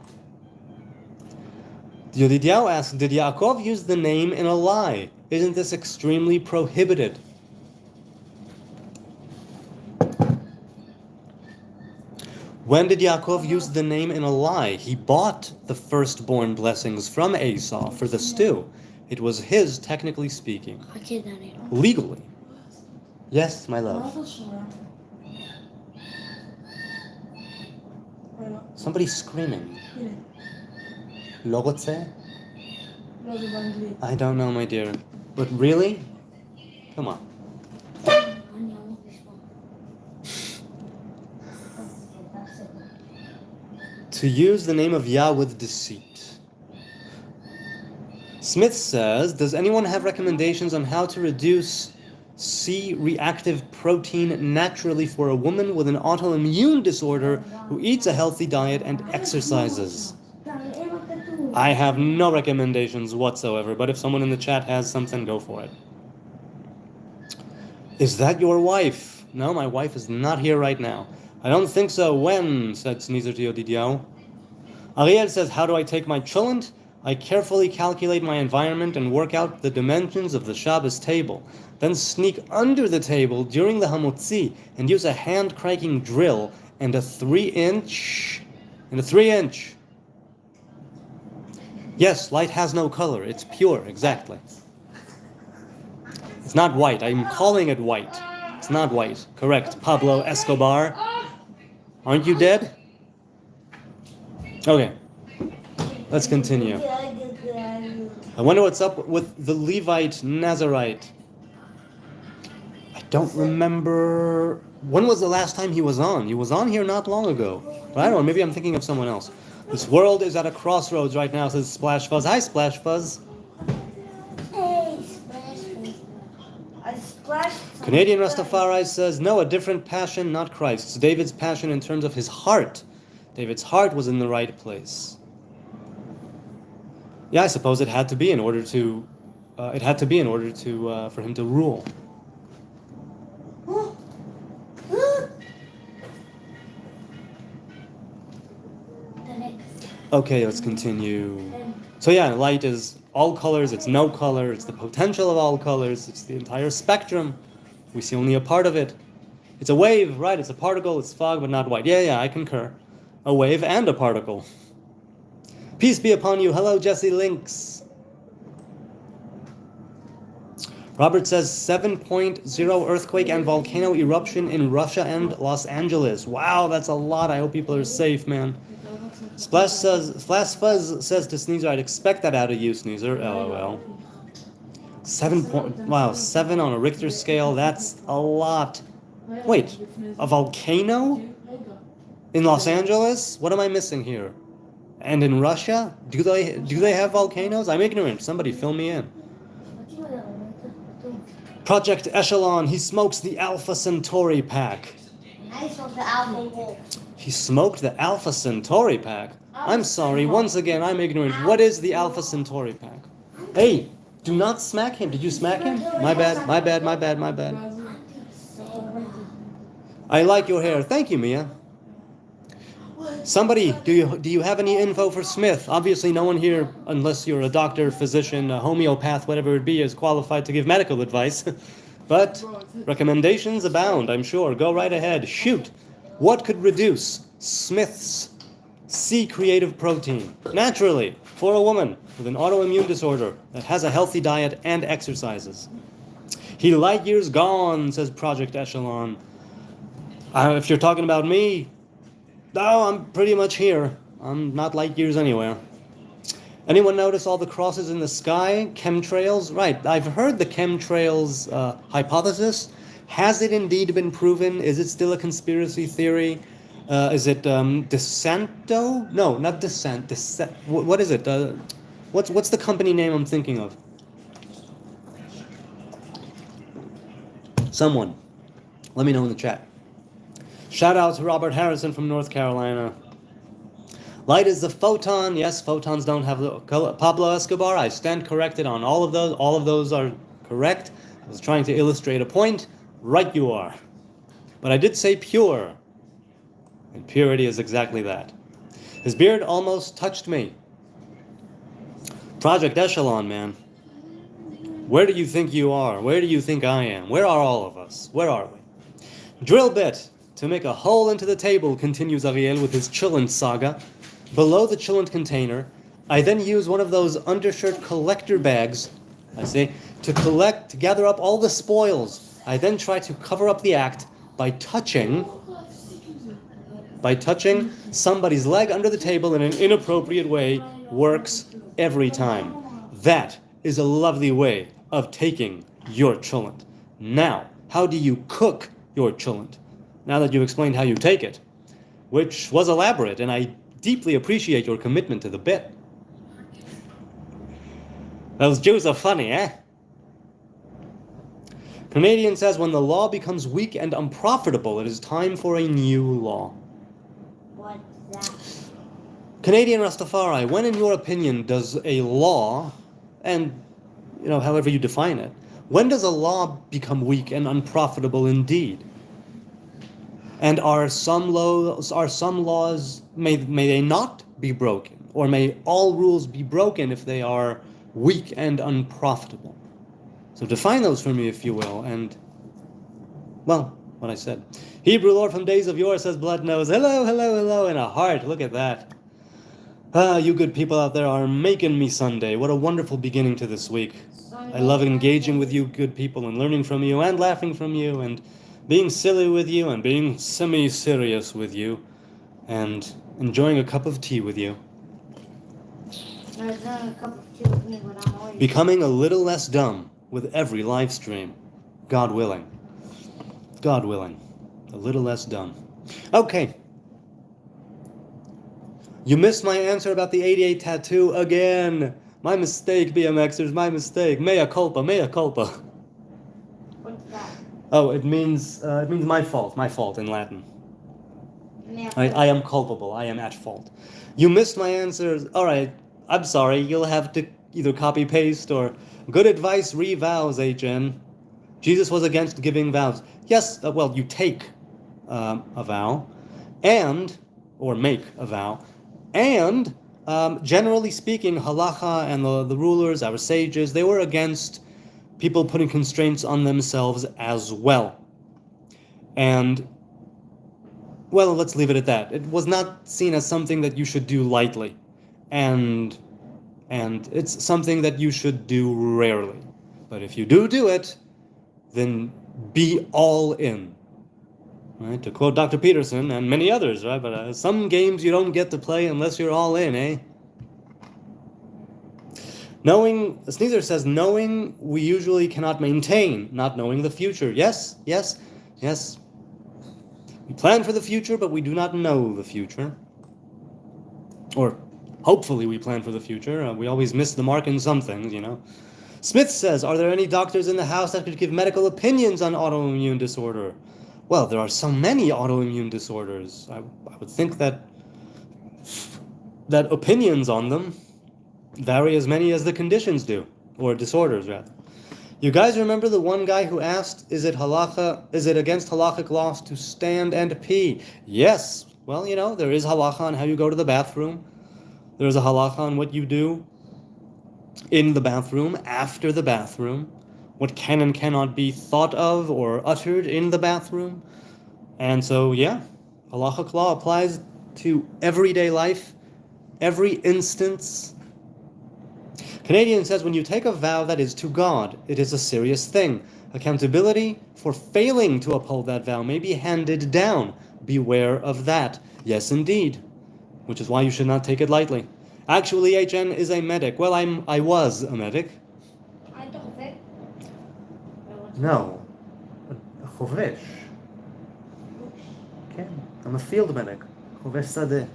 Yodidiao asks, did Yaakov use the name in a lie? Isn't this extremely prohibited? When did Yaakov use the name in a lie? He bought the firstborn blessings from Esau for the stew. It was his, technically speaking. Legally. Yes, my love. Somebody's screaming. לא רוצה? I don't know, my dear. But really? Come on. To use the name of Yah with deceit. Smith says, does anyone have recommendations on how to reduce C-reactive protein naturally for a woman with an autoimmune disorder who eats a healthy diet and exercises? I have no recommendations whatsoever, but if someone in the chat has something, go for it. Is that your wife? No, my wife is not here right now. I don't think so. When? Said Sneezer to Yodidiao. Ariel says, how do I take my cholent? I carefully calculate my environment and work out the dimensions of the Shabbos table. Then sneak under the table during the Hamotzi and use a hand-cranking drill and a 3-inch. Yes, light has no color. It's pure, exactly. It's not white. I'm calling it white. It's not white. Correct. Pablo Escobar. Aren't you dead? Okay. Let's continue. I wonder what's up with the Levite Nazarite. I don't remember. When was the last time he was on? He was on here not long ago. But I don't know. Maybe I'm thinking of someone else. This world is at a crossroads right now, says Splash Fuzz. Hi, Splash Fuzz. Hey, splash. I splashed. Canadian Rastafari says, no, a different passion, not Christ's. David's passion in terms of his heart. David's heart was in the right place. Yeah, I suppose it had to be in order to, for him to rule. Okay, let's continue. So yeah, light is all colors, it's no color, it's the potential of all colors, it's the entire spectrum. We see only a part of it. It's a wave, right? It's a particle, it's fog, but not white. Yeah, I concur. A wave and a particle. Peace be upon you. Hello, Jesse Links. Robert says 7.0 earthquake and volcano eruption in Russia and Los Angeles. Wow, that's a lot. I hope people are safe, man. Splash Fuzz says to Sneezer, I'd expect that out of you, Sneezer. LOL. 7 on a Richter scale. That's a lot. Wait, a volcano in Los Angeles? What am I missing here? And in Russia? Do they have volcanoes? I'm ignorant. Somebody fill me in. Project Echelon. He smokes the Alpha Centauri pack. I smoked the Alpha Wolf. He smoked the Alpha Centauri pack. I'm sorry. Once again, I'm ignorant. What is the Alpha Centauri pack? Hey, do not smack him. Did you smack him? My bad. I like your hair. Thank you, Mia. Somebody, do you have any info for Smith? Obviously, no one here, unless you're a doctor, physician, a homeopath, whatever it be, is qualified to give medical advice. But recommendations abound, I'm sure. Go right ahead. Shoot. What could reduce Smith's C creative protein naturally for a woman with an autoimmune disorder that has a healthy diet and exercises? He light years gone, says Project Echelon. If you're talking about me, no, I'm pretty much here. I'm not light years anywhere. Anyone notice all the crosses in the sky? Chemtrails? Right, I've heard the chemtrails hypothesis. Has it indeed been proven? Is it still a conspiracy theory? Is it DeSanto? No, not Descent. What is it? What's the company name I'm thinking of? Someone. Let me know in the chat. Shout out to Robert Harrison from North Carolina. Light is the photon. Yes, photons don't have the color. Pablo Escobar, I stand corrected on all of those. All of those are correct. I was trying to illustrate a point. Right you are. But I did say pure. And purity is exactly that. His beard almost touched me. Project Echelon, man. Where do you think you are? Where do you think I am? Where are all of us? Where are we? Drill bit to make a hole into the table, continues Ariel with his chillant saga. Below the chillant container, I then use one of those undershirt collector bags, to gather up all the spoils. I then try to cover up the act by touching somebody's leg under the table in an inappropriate way. Works every time. That is a lovely way of taking your chillant. Now, how do you cook your chillant? Now that you've explained how you take it, which was elaborate, and I deeply appreciate your commitment to the bit. Those Jews are funny, eh? Canadian says, when the law becomes weak and unprofitable, it is time for a new law. What's that? Canadian Rastafari, when in your opinion does a law, and however you define it, when does a law become weak and unprofitable indeed? And are some laws, may they not be broken? Or may all rules be broken if they are weak and unprofitable? So define those for me, if you will. And, well, what I said. Hebrew Lord from days of yore, says Blood Nose. Hello, and a heart. Look at that. You good people out there are making me Sunday. What a wonderful beginning to this week. I love engaging with you good people and learning from you and laughing from you and being silly with you and being semi-serious with you and enjoying a cup of tea with you. Becoming a little less dumb with every live stream. God willing. God willing. A little less dumb. Okay. You missed my answer about the 88 tattoo again. My mistake, BMXers, my mistake. Mea culpa, mea culpa. What's that? Oh, it means my fault in Latin. I am culpable, I am at fault. You missed my answers. All right, I'm sorry. You'll have to either copy paste or good advice, re-vows, HN. Jesus was against giving vows. Yes, well, you take a vow or make a vow, and generally speaking, halacha and the rulers, our sages, they were against people putting constraints on themselves as well. And, well, let's leave it at that. It was not seen as something that you should do lightly. And it's something that you should do rarely. But if you do it, then be all in. Right? To quote Dr. Peterson and many others, right? But some games you don't get to play unless you're all in, eh? Sneezer says, knowing we usually cannot maintain, not knowing the future. Yes. We plan for the future, but we do not know the future. Or hopefully we plan for the future. We always miss the mark in some things, you know. Smith says, are there any doctors in the house that could give medical opinions on autoimmune disorder? Well, there are so many autoimmune disorders. I would think that opinions on them vary as many as the conditions do, or disorders rather. You guys remember the one guy who asked, is it against halachic laws to stand and pee? Yes. Well, you know, there is halacha on how you go to the bathroom. There is a halacha on what you do in the bathroom, after the bathroom, what can and cannot be thought of or uttered in the bathroom. And so, yeah, halachic law applies to everyday life, every instance. Canadian says, when you take a vow that is to God, it is a serious thing. Accountability for failing to uphold that vow may be handed down. Beware of that. Yes, indeed. Which is why you should not take it lightly. Actually, HN is a medic. Well, I was a medic. I don't think. No. A chovesh. Okay. I'm a field medic. Chovesh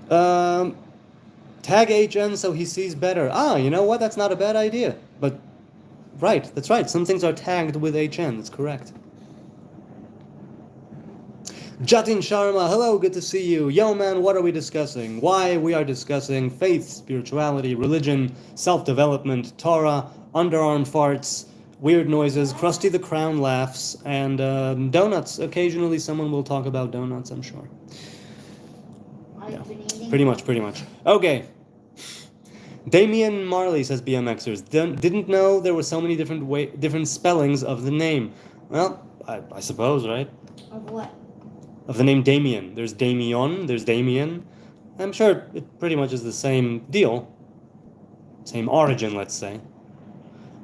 sadeh. Tag HN so he sees better. You know what? That's not a bad idea. But, right, that's right. Some things are tagged with HN. That's correct. Jatin Sharma, hello, good to see you. Yo, man, what are we discussing? Why we are discussing faith, spirituality, religion, self-development, Torah, underarm farts, weird noises, Krusty the Crown laughs, and donuts. Occasionally someone will talk about donuts, I'm sure. Yeah, pretty much. Okay. Damian Marley says BMXers. Didn't know there were so many different spellings of the name. Well, I suppose, right? Of what? Of the name Damien. There's Damion, there's Damien. I'm sure it pretty much is the same deal. Same origin, let's say.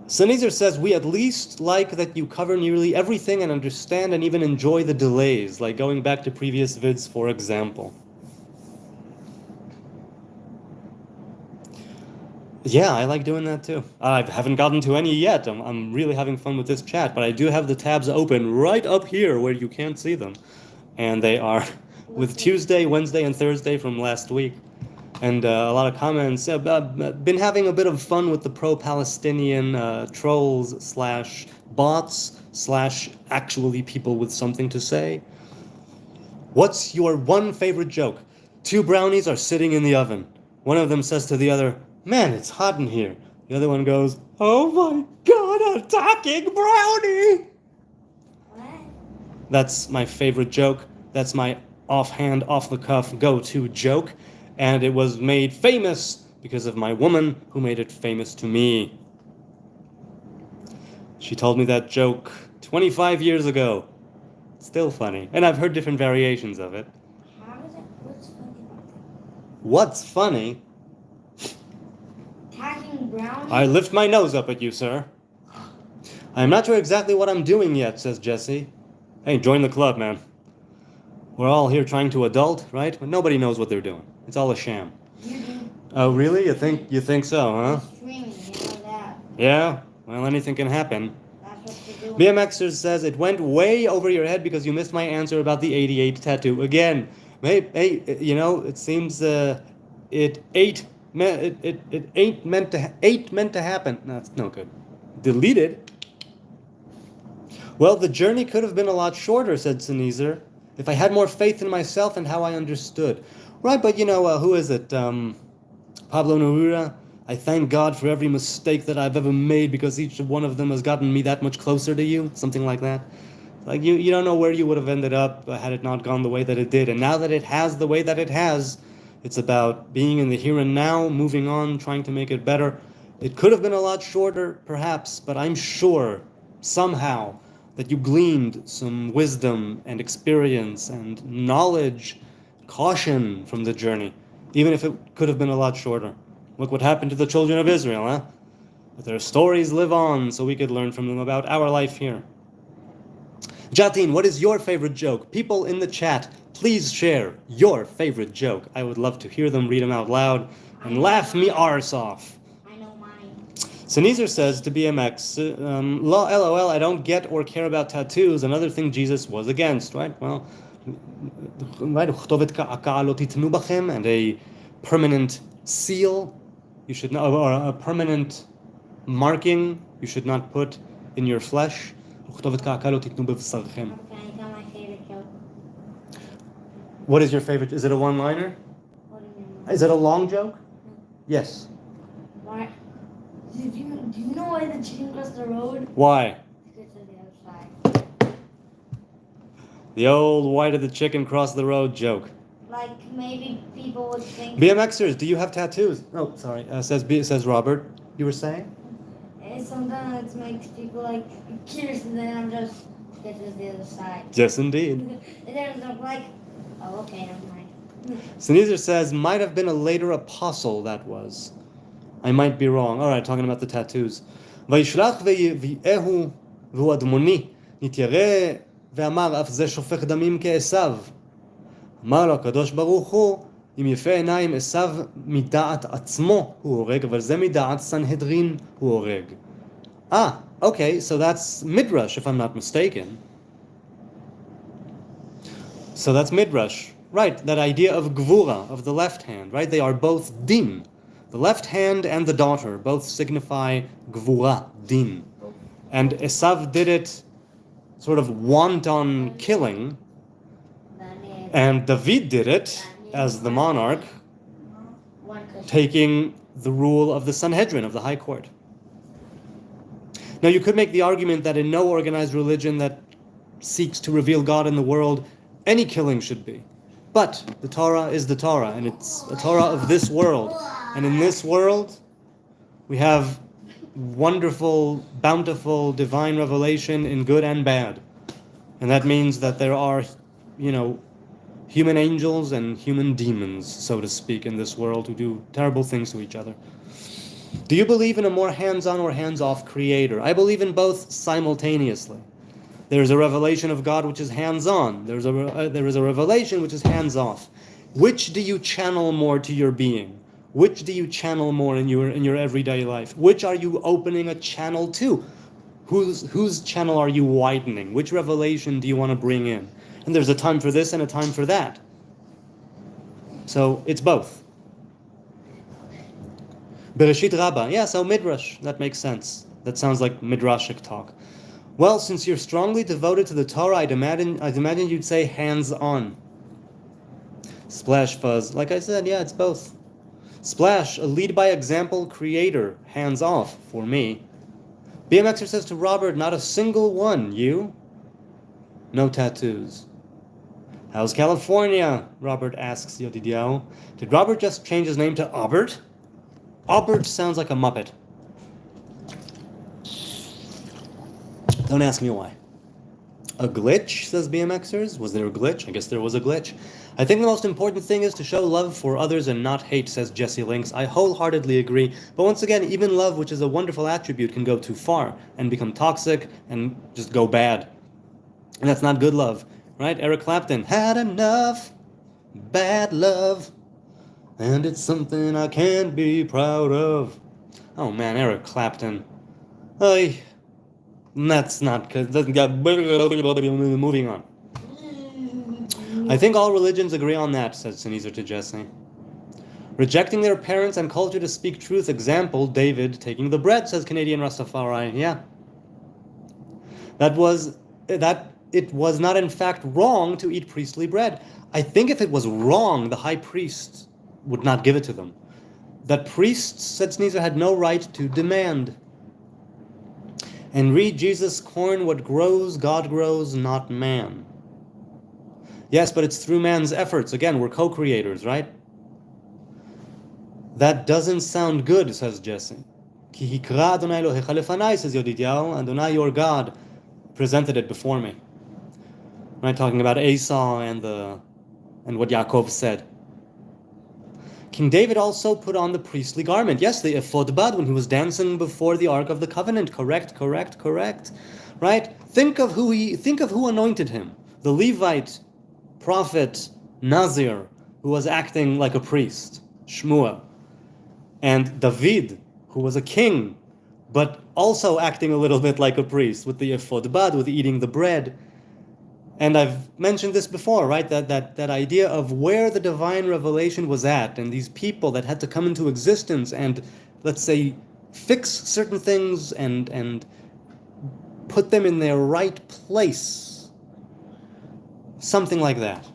Sneezer says, we at least like that you cover nearly everything and understand and even enjoy the delays, like going back to previous vids, for example. Yeah, I like doing that too. I haven't gotten to any yet. I'm really having fun with this chat, but I do have the tabs open right up here where you can't see them. And they are with Tuesday, Wednesday, and Thursday from last week. And a lot of comments. Been having a bit of fun with the pro-Palestinian trolls / bots / actually people with something to say. What's your one favorite joke? 2 brownies are sitting in the oven. One of them says to the other, man, it's hot in here. The other one goes, oh my God, a talking brownie! What? That's my favorite joke. That's my offhand, off-the-cuff, go-to joke. And it was made famous because of my woman who made it famous to me. She told me that joke 25 years ago. It's still funny. And I've heard different variations of it. How is it? What's funny about that? What's funny? Tagging brownies? I lift my nose up at you, sir. I'm not sure exactly what I'm doing yet, says Jesse. Hey, join the club, man. We're all here trying to adult, right? But nobody knows what they're doing. It's all a sham. You do. Oh, really? You think so, huh? Streaming, you know that. Yeah? Well, anything can happen. That's what you're doing. BMXer says, it went way over your head because you missed my answer about the 88 tattoo. Again, Hey, it seems it ain't it ain't meant to happen. No, it's no good. Deleted. Well, the journey could have been a lot shorter, said Sneezer, if I had more faith in myself and how I understood. Right, but who is it? Pablo Neruda. I thank God for every mistake that I've ever made because each one of them has gotten me that much closer to you. Something like that. Like you don't know where you would have ended up had it not gone the way that it did. And now that it has the way that it has, it's about being in the here and now, moving on, trying to make it better. It could have been a lot shorter, perhaps, but I'm sure somehow that you gleaned some wisdom and experience and knowledge, caution from the journey, even if it could have been a lot shorter. Look what happened to the children of Israel, huh? But their stories live on, so we could learn from them about our life here. Jatin, what is your favorite joke? People in the chat, please share your favorite joke. I would love to hear them, read them out loud, and laugh me arse off. I know mine. Sneezer says to BMX, LOL, I don't get or care about tattoos, another thing Jesus was against, right? Well, right, and a permanent seal, you should not, or a permanent marking, you should not put in your flesh. Okay, I got my favorite joke. What is your favorite? Is it a one-liner? What do you mean? Is it a long joke? Yes. Why? Do you know why the chicken crossed the road? Why? To get to the other side. The old why did the chicken cross the road joke. Like maybe people would think. BMXers, do you have tattoos? Oh, sorry. Says Robert. You were saying? Sometimes it makes people like curious, and then I'm just get to the other side. Yes, indeed. And then I'm like, oh, okay, never mind. Sneezer says, might have been a later apostle, that was. I might be wrong. All right, talking about the tattoos. וישלח ויביאהו והוא אדמוני, נתיירא ואמר, אף זה שופך דמים כעשיו. אמר לו הקדוש ברוך הוא, אם יפה עיניים עשיו מדעת עצמו הוא הורג, אבל זה מדעת סנהדרין הוא הורג. Okay, so that's Midrash, if I'm not mistaken. So that's Midrash. Right, that idea of Gvura, of the left hand, right? They are both din. The left hand and the daughter both signify Gvura, din. And Esav did it sort of wanton killing, and David did it as the monarch, taking the rule of the Sanhedrin, of the High Court. Now, you could make the argument that in no organized religion that seeks to reveal God in the world, any killing should be. But the Torah is the Torah, and it's a Torah of this world. And in this world, we have wonderful, bountiful, divine revelation in good and bad. And that means that there are, human angels and human demons, so to speak, in this world who do terrible things to each other. Do you believe in a more hands-on or hands-off creator? I believe in both simultaneously. There is a revelation of God which is hands-on. There is a revelation which is hands-off. Which do you channel more to your being? Which do you channel more in your everyday life? Which are you opening a channel to? Whose channel are you widening? Which revelation do you want to bring in? And there's a time for this and a time for that. So it's both. Bereshit Rabbah. Yeah, so Midrash. That makes sense. That sounds like Midrashic talk. Well, since you're strongly devoted to the Torah, I'd imagine you'd say hands-on. Splash Fuzz. Like I said, yeah, it's both. Splash, a lead-by-example creator. Hands-off for me. BMXer says to Robert, not a single one. You? No tattoos. How's California? Robert asks Yodidiao. Did Robert just change his name to Albert? Albert sounds like a Muppet. Don't ask me why. A glitch, says BMXers. Was there a glitch? I guess there was a glitch. I think the most important thing is to show love for others and not hate, says Jesse Links. I wholeheartedly agree. But once again, even love, which is a wonderful attribute, can go too far and become toxic and just go bad. And that's not good love, right? Eric Clapton, had enough bad love, and it's something I can't be proud of. Oh man, Eric Clapton. That's not good. Moving on. I think all religions agree on that, says Sneezer to Jesse. Rejecting their parents and culture to speak truth. Example, David taking the bread, says Canadian Rastafari. Yeah. That it was not in fact wrong to eat priestly bread. I think if it was wrong, the high priest would not give it to them. That priests, said Sneezer, had no right to demand. And read Jesus, corn, what grows, God grows, not man. Yes, but it's through man's efforts. Again, we're co-creators, right? That doesn't sound good, says Jesse. Ki hikra Adonai Elohecha lefanai, says Yodidiahu. Adonai, your God, presented it before me. Right, talking about Esau and what Yaakov said. King David also put on the priestly garment. Yes, the ephod bad when he was dancing before the Ark of the Covenant. Correct. Right? Think of who anointed him. The Levite prophet Nazir, who was acting like a priest, Shmuel. And David, who was a king, but also acting a little bit like a priest with the ephod bad, with eating the bread. And I've mentioned this before, right? That idea of where the divine revelation was at, and these people that had to come into existence and, let's say, fix certain things and put them in their right place. Something like that.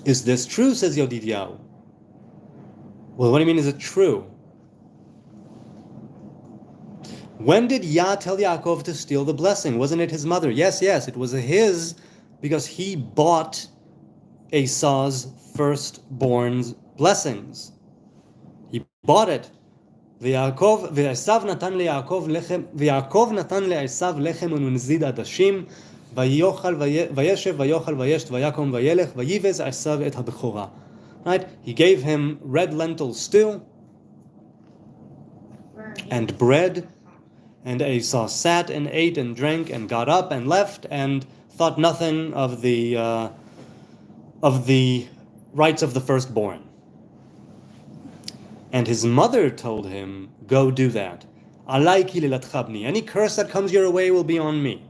Is this true, says Yodidiahu? Well, what do you mean, is it true? When did Yah tell Yaakov to steal the blessing? Wasn't it his mother? Yes, it was his, because he bought Esau's firstborn's blessings. He bought it. V'Esav natan leYaakov le'Esav lechem ununzid adashim, vayochal vayeshev vayochal vayesht vayakom vayelech vayivez Esav et habechora. Right? He gave him red lentil stew and bread. And Esau sat and ate and drank and got up and left and thought nothing of the rights of the firstborn. And his mother told him, go do that. Alai ki lilatchabni. Any curse that comes your way will be on me.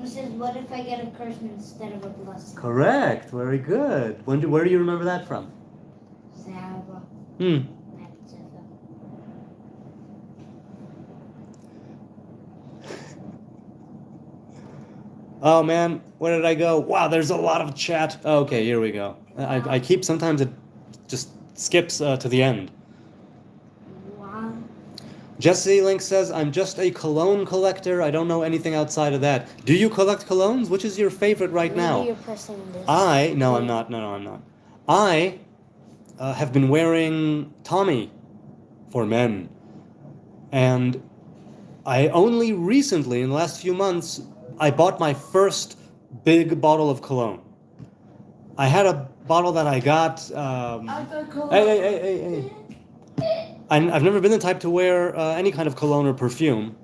It says, what if I get a curse instead of a blessing? Correct. Very good. Where do you remember that from? Zava. Oh man, where did I go? Wow, there's a lot of chat. Okay, here we go. I keep, sometimes it just skips to the end. Wow. Jesse Link says, I'm just a cologne collector. I don't know anything outside of that. Do you collect colognes? Which is your favorite right now? Maybe you're pressing this. I'm not. No, I'm not. I have been wearing Tommy for men. And I only recently, in the last few months, I bought my first big bottle of cologne. I had a bottle that I got. Hey. I've never been the type to wear any kind of cologne or perfume,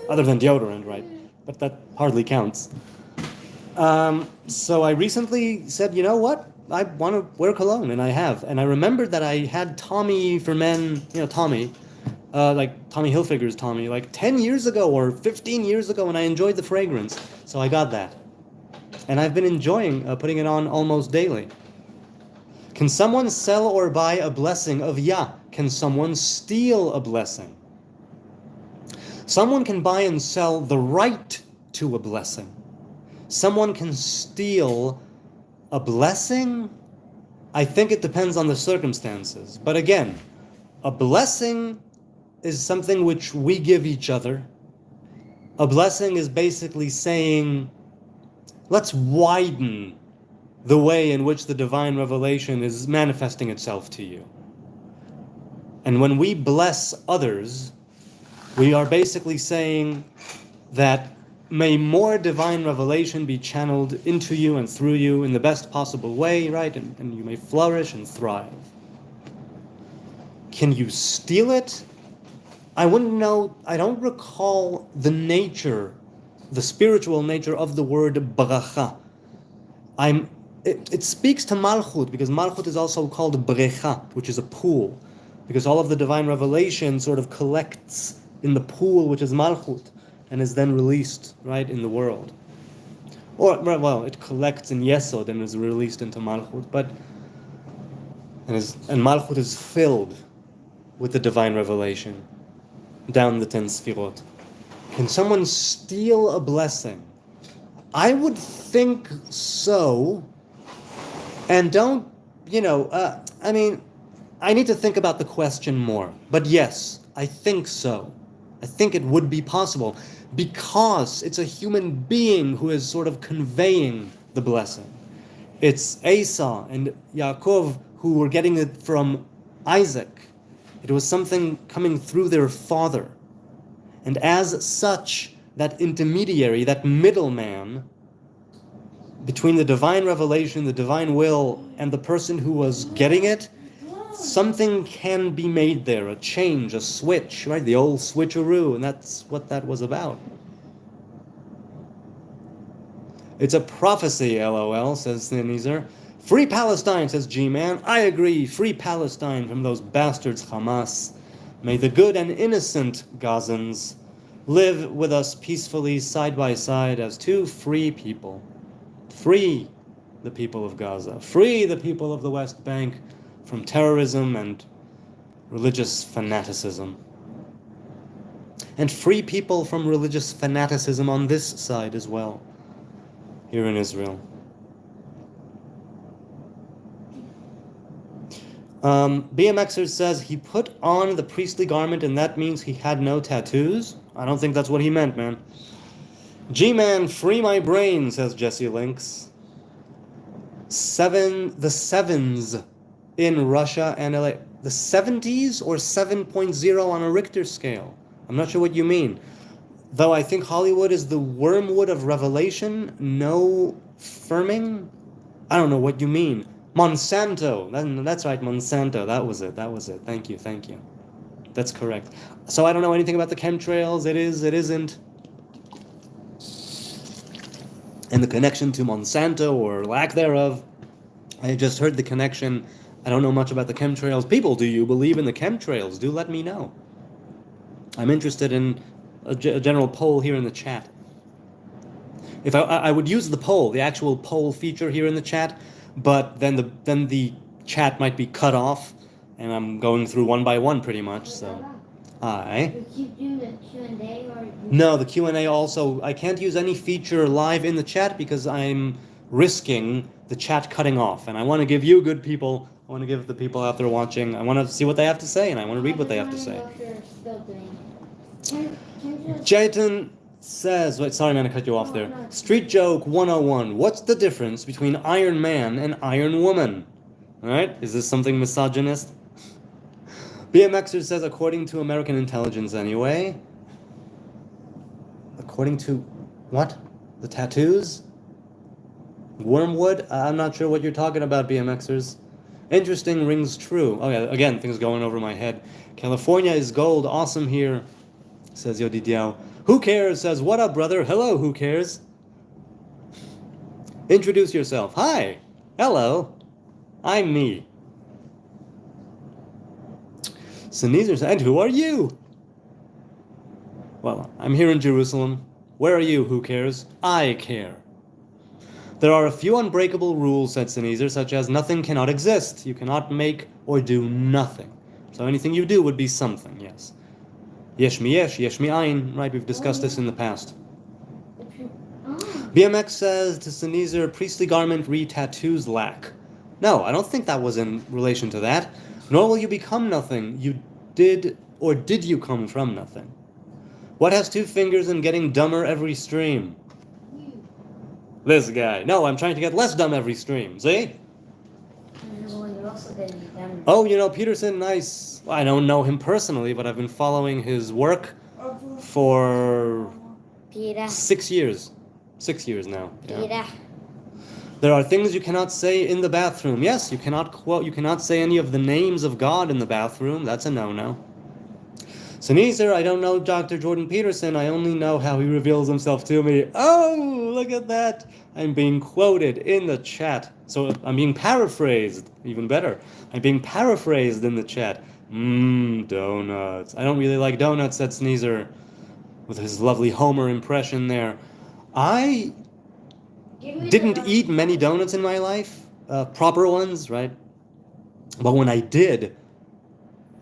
other than deodorant, right? But that hardly counts. So I recently said, you know what? I want to wear cologne, and I have. And I remembered that I had Tommy for men, Tommy. Like Tommy Hilfiger's Tommy, like 10 years ago or 15 years ago, and I enjoyed the fragrance. So I got that. And I've been enjoying putting it on almost daily. Can someone sell or buy a blessing of Yah? Can someone steal a blessing? Someone can buy and sell the right to a blessing. Someone can steal a blessing? I think it depends on the circumstances. But again, a blessing is something which we give each other. A blessing is basically saying, let's widen the way in which the divine revelation is manifesting itself to you. And when we bless others, we are basically saying that may more divine revelation be channeled into you and through you in the best possible way, right? And you may flourish and thrive. Can you steal it? I wouldn't know, I don't recall the nature, the spiritual nature of the word bracha. It speaks to Malchut, because Malchut is also called brecha, which is a pool, because all of the divine revelation sort of collects in the pool, which is Malchut, and is then released, right, in the world. Well, it collects in Yesod and is released into Malchut, but and Malchut is filled with the divine revelation down the 10 Sfirot. Can someone steal a blessing? I would think so. And don't, I need to think about the question more. But yes, I think so. I think it would be possible because it's a human being who is sort of conveying the blessing. It's Esau and Yaakov who were getting it from Isaac. It was something coming through their father. And as such, that intermediary, that middleman between the divine revelation, the divine will, and the person who was getting it, something can be made there, a change, a switch, right? The old switcheroo, and that's what that was about. It's a prophecy, LOL, says Nezer. Free Palestine, says G-Man. I agree, free Palestine from those bastards Hamas. May the good and innocent Gazans live with us peacefully side by side as two free people. Free the people of Gaza. Free the people of the West Bank from terrorism and religious fanaticism. And free people from religious fanaticism on this side as well, here in Israel. BMXer says he put on the priestly garment and that means he had no tattoos. I don't think that's what he meant, man. G-Man, free my brain, says Jesse Lynx. The sevens in Russia and LA. The 70s or 7.0 on a Richter scale? I'm not sure what you mean. Though I think Hollywood is the wormwood of revelation, no firming. I don't know what you mean. Monsanto. That's right, Monsanto. That was it. Thank you. That's correct. So I don't know anything about the chemtrails. It isn't. And the connection to Monsanto, or lack thereof. I just heard the connection. I don't know much about the chemtrails. People, do you believe in the chemtrails? Do let me know. I'm interested in a general poll here in the chat. If I would use the poll, the actual poll feature here in the chat, but then the chat might be cut off, and I'm going through one by one pretty much. So, aye. Did you do the Q&A or? No, the Q&A also. I can't use any feature live in the chat because I'm risking the chat cutting off, and I want to give you good people. I want to give the people out there watching. I want to see what they have to say, and I want to read what they have to say. Jayton says, wait, sorry man, I cut you off there. Street Joke 101. What's the difference between Iron Man and Iron Woman? Alright, is this something misogynist? BMXer says, according to American intelligence anyway. According to what? The tattoos? Wormwood? I'm not sure what you're talking about, BMXers. Interesting, rings true. Oh yeah, again, things going over my head. California is gold, awesome here, says Yodidiao. Who cares? Says, what up, brother? Hello, who cares? Introduce yourself. Hi. Hello. I'm me. Sneezer says, and who are you? Well, I'm here in Jerusalem. Where are you? Who cares? I care. There are a few unbreakable rules, said Sneezer, such as nothing cannot exist. You cannot make or do nothing. So anything you do would be something, yes. Yesh mi ayin, right? We've discussed this in the past. BMX says to Sneezer, priestly garment re-tattoos lack. No, I don't think that was in relation to that. Nor will you become nothing. You did, or did you come from nothing? What has two fingers and getting dumber every stream? This guy. No, I'm trying to get less dumb every stream. See? Oh, Peterson, nice. I don't know him personally, but I've been following his work for 6 years. 6 years now. Yeah. There are things you cannot say in the bathroom. Yes, you cannot say any of the names of God in the bathroom. That's a no-no. Sneezer, I don't know Dr. Jordan Peterson. I only know how he reveals himself to me. Oh, look at that. I'm being quoted in the chat. So I'm being paraphrased. Even better. I'm being paraphrased in the chat. Donuts. I don't really like donuts, said Sneezer, with his lovely Homer impression there. I Give me the didn't donuts. eat many donuts in my life, proper ones, right? But when I did,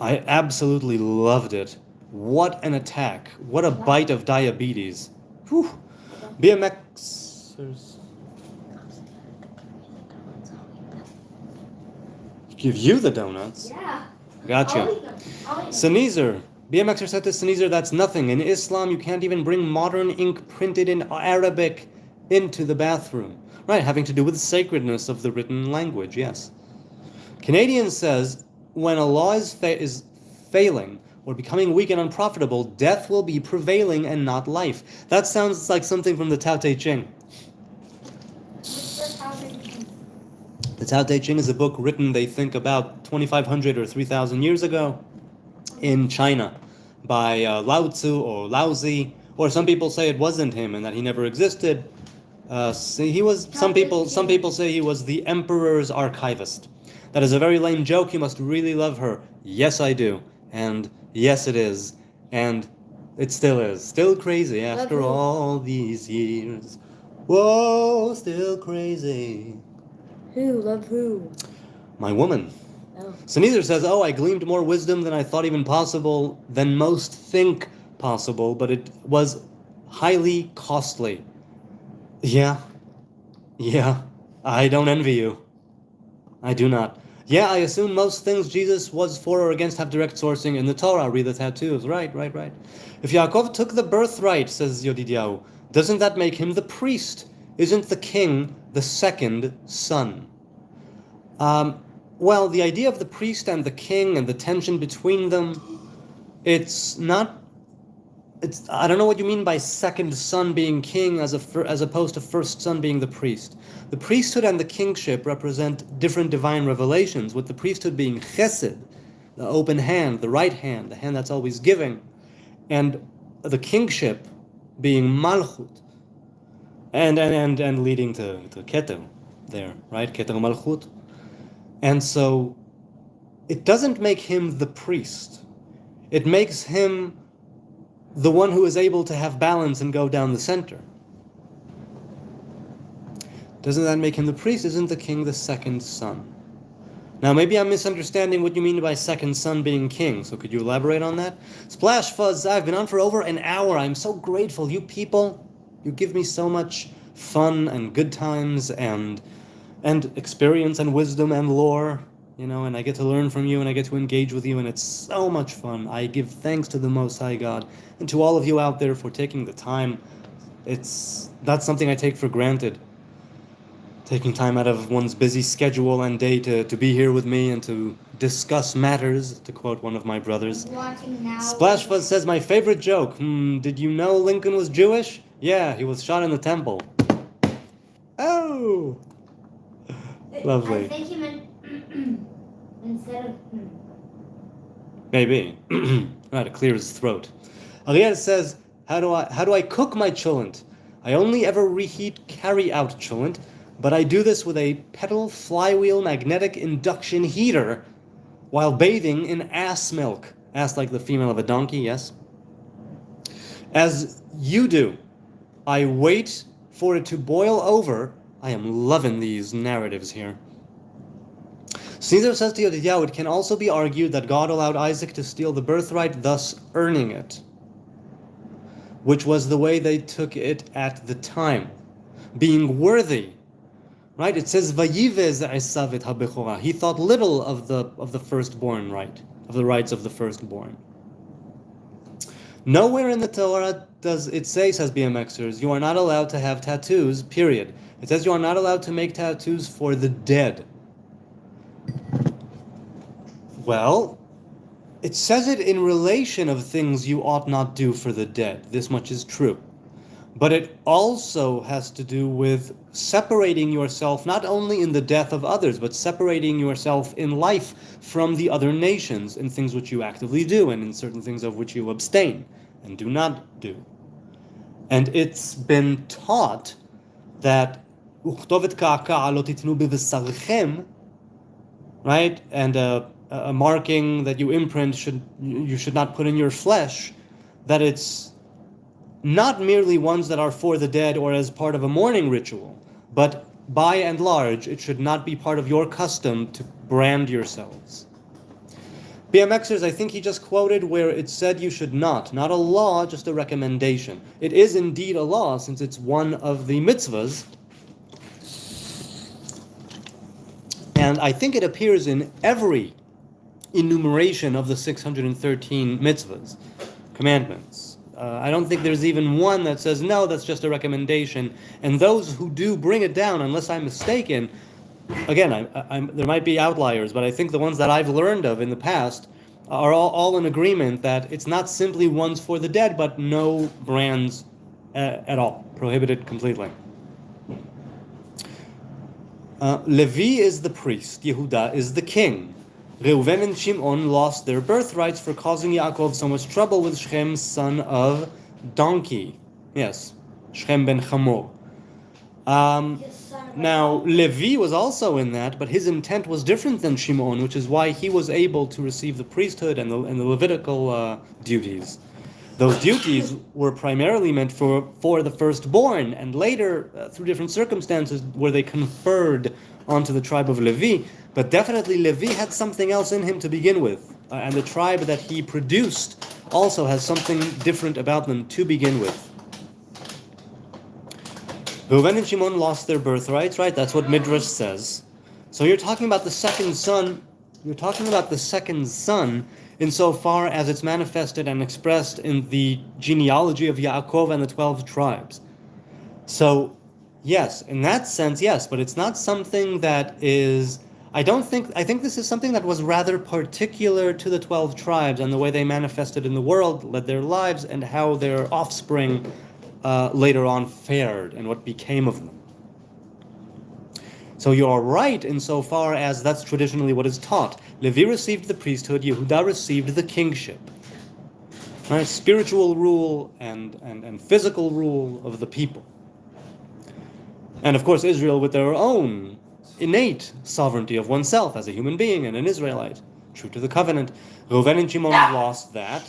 I absolutely loved it. What an attack. What a bite of diabetes. Whew. BMXers give you the donuts. Yeah. Gotcha. I'll eat them. I'll eat them. Sneezer. BMXer said to Sneezer, that's nothing. In Islam, you can't even bring modern ink printed in Arabic into the bathroom. Right, having to do with the sacredness of the written language, yes. Canadian says, when a law is failing or becoming weak and unprofitable, death will be prevailing and not life. That sounds like something from the Tao Te Ching. What's the topic? The Tao Te Ching is a book written, they think, about 2,500 or 3,000 years ago in China by Lao Tzu or Lao Zi, or some people say it wasn't him and that he never existed. He was. Some people say he was the emperor's archivist. That is a very lame joke. You must really love her. Yes, I do, and yes, it is, and it still is. Still crazy after all these years. Whoa, still crazy. Who? Love who? My woman. Oh. Sneezer says, oh, I gleaned more wisdom than I thought even possible, than most think possible, but it was highly costly. Yeah, I don't envy you. I do not. Yeah, I assume most things Jesus was for or against have direct sourcing in the Torah. Read the tattoos. Right. If Yaakov took the birthright, says Yodidiahu, doesn't that make him the priest? Isn't the king the second son? Well, the idea of the priest and the king and the tension between them, I don't know what you mean by second son being king as opposed to first son being the priest. The priesthood and the kingship represent different divine revelations, with the priesthood being chesed, the open hand, the right hand, the hand that's always giving, and the kingship being malchut, and leading to keter there, right? Keter malchut. And so it doesn't make him the priest. It makes him the one who is able to have balance and go down the center. Doesn't that make him the priest? Isn't the king the second son? Now, maybe I'm misunderstanding what you mean by second son being king, so could you elaborate on that? Splash Fuzz, I've been on for over an hour. I'm so grateful. You people, you give me so much fun and good times and experience and wisdom and lore, and I get to learn from you and I get to engage with you, and it's so much fun. I give thanks to the Most High God and to all of you out there for taking the time. That's something I take for granted. Taking time out of one's busy schedule and day to be here with me and to discuss matters, to quote one of my brothers. Watching now. Splash Fuzz says, my favorite joke. Did you know Lincoln was Jewish? Yeah, he was shot in the temple. Oh! Lovely. I think he meant instead of. Maybe. Right, to clear his throat. Ariel says, how do I cook my cholent? I only ever reheat carry-out cholent, but I do this with a pedal flywheel magnetic induction heater while bathing in ass milk. Ass like the female of a donkey, yes? As you do, I wait for it to boil over. I am loving these narratives here. Caesar says to Yodidiahu, it can also be argued that God allowed Isaac to steal the birthright, thus earning it, which was the way they took it at the time, being worthy. Right? It says, "Vayivez Esav et habechora." He thought little of the firstborn right, of the rights of the firstborn. Nowhere in the Torah does it say, says BMXers, you are not allowed to have tattoos, period. It says you are not allowed to make tattoos for the dead. Well, it says it in relation of things you ought not do for the dead. This much is true. But it also has to do with separating yourself, not only in the death of others, but separating yourself in life from the other nations in things which you actively do and in certain things of which you abstain and do not do. And it's been taught that right? And a marking that you imprint you should not put in your flesh, that it's not merely ones that are for the dead or as part of a mourning ritual, but by and large, it should not be part of your custom to brand yourselves. BMXers, I think he just quoted where it said you should not a law, just a recommendation. It is indeed a law since it's one of the mitzvahs. And I think it appears in every enumeration of the 613 mitzvahs, commandments. I don't think there's even one that says, no, that's just a recommendation. And those who do bring it down, unless I'm mistaken, again, there might be outliers, but I think the ones that I've learned of in the past are all in agreement that it's not simply ones for the dead, but no brands at all, prohibited completely. Levi is the priest, Yehuda is the king. Reuven and Shimon lost their birthrights for causing Yaakov so much trouble with Shechem, son of donkey. Yes, Shechem ben Hamor. Now, Levi was also in that, but his intent was different than Shimon, which is why he was able to receive the priesthood and the Levitical duties. Those duties were primarily meant for the firstborn, and later, through different circumstances, were they conferred onto the tribe of Levi. But definitely Levi had something else in him to begin with, and the tribe that he produced also has something different about them to begin with. Reuven and Shimon lost their birthrights, right? That's what Midrash says. So you're talking about the second son. You're talking about the second son insofar as it's manifested and expressed in the genealogy of Yaakov and the 12 tribes. So, yes, in that sense, yes, but it's not something that is... I think this is something that was rather particular to the 12 tribes and the way they manifested in the world, led their lives, and how their offspring later on fared and what became of them. So you are right insofar as that's traditionally what is taught. Levi received the priesthood, Yehuda received the kingship. Right? Spiritual rule and physical rule of the people. And of course Israel with their own innate sovereignty of oneself as a human being and an Israelite, true to the covenant. Reuven and Shimon lost that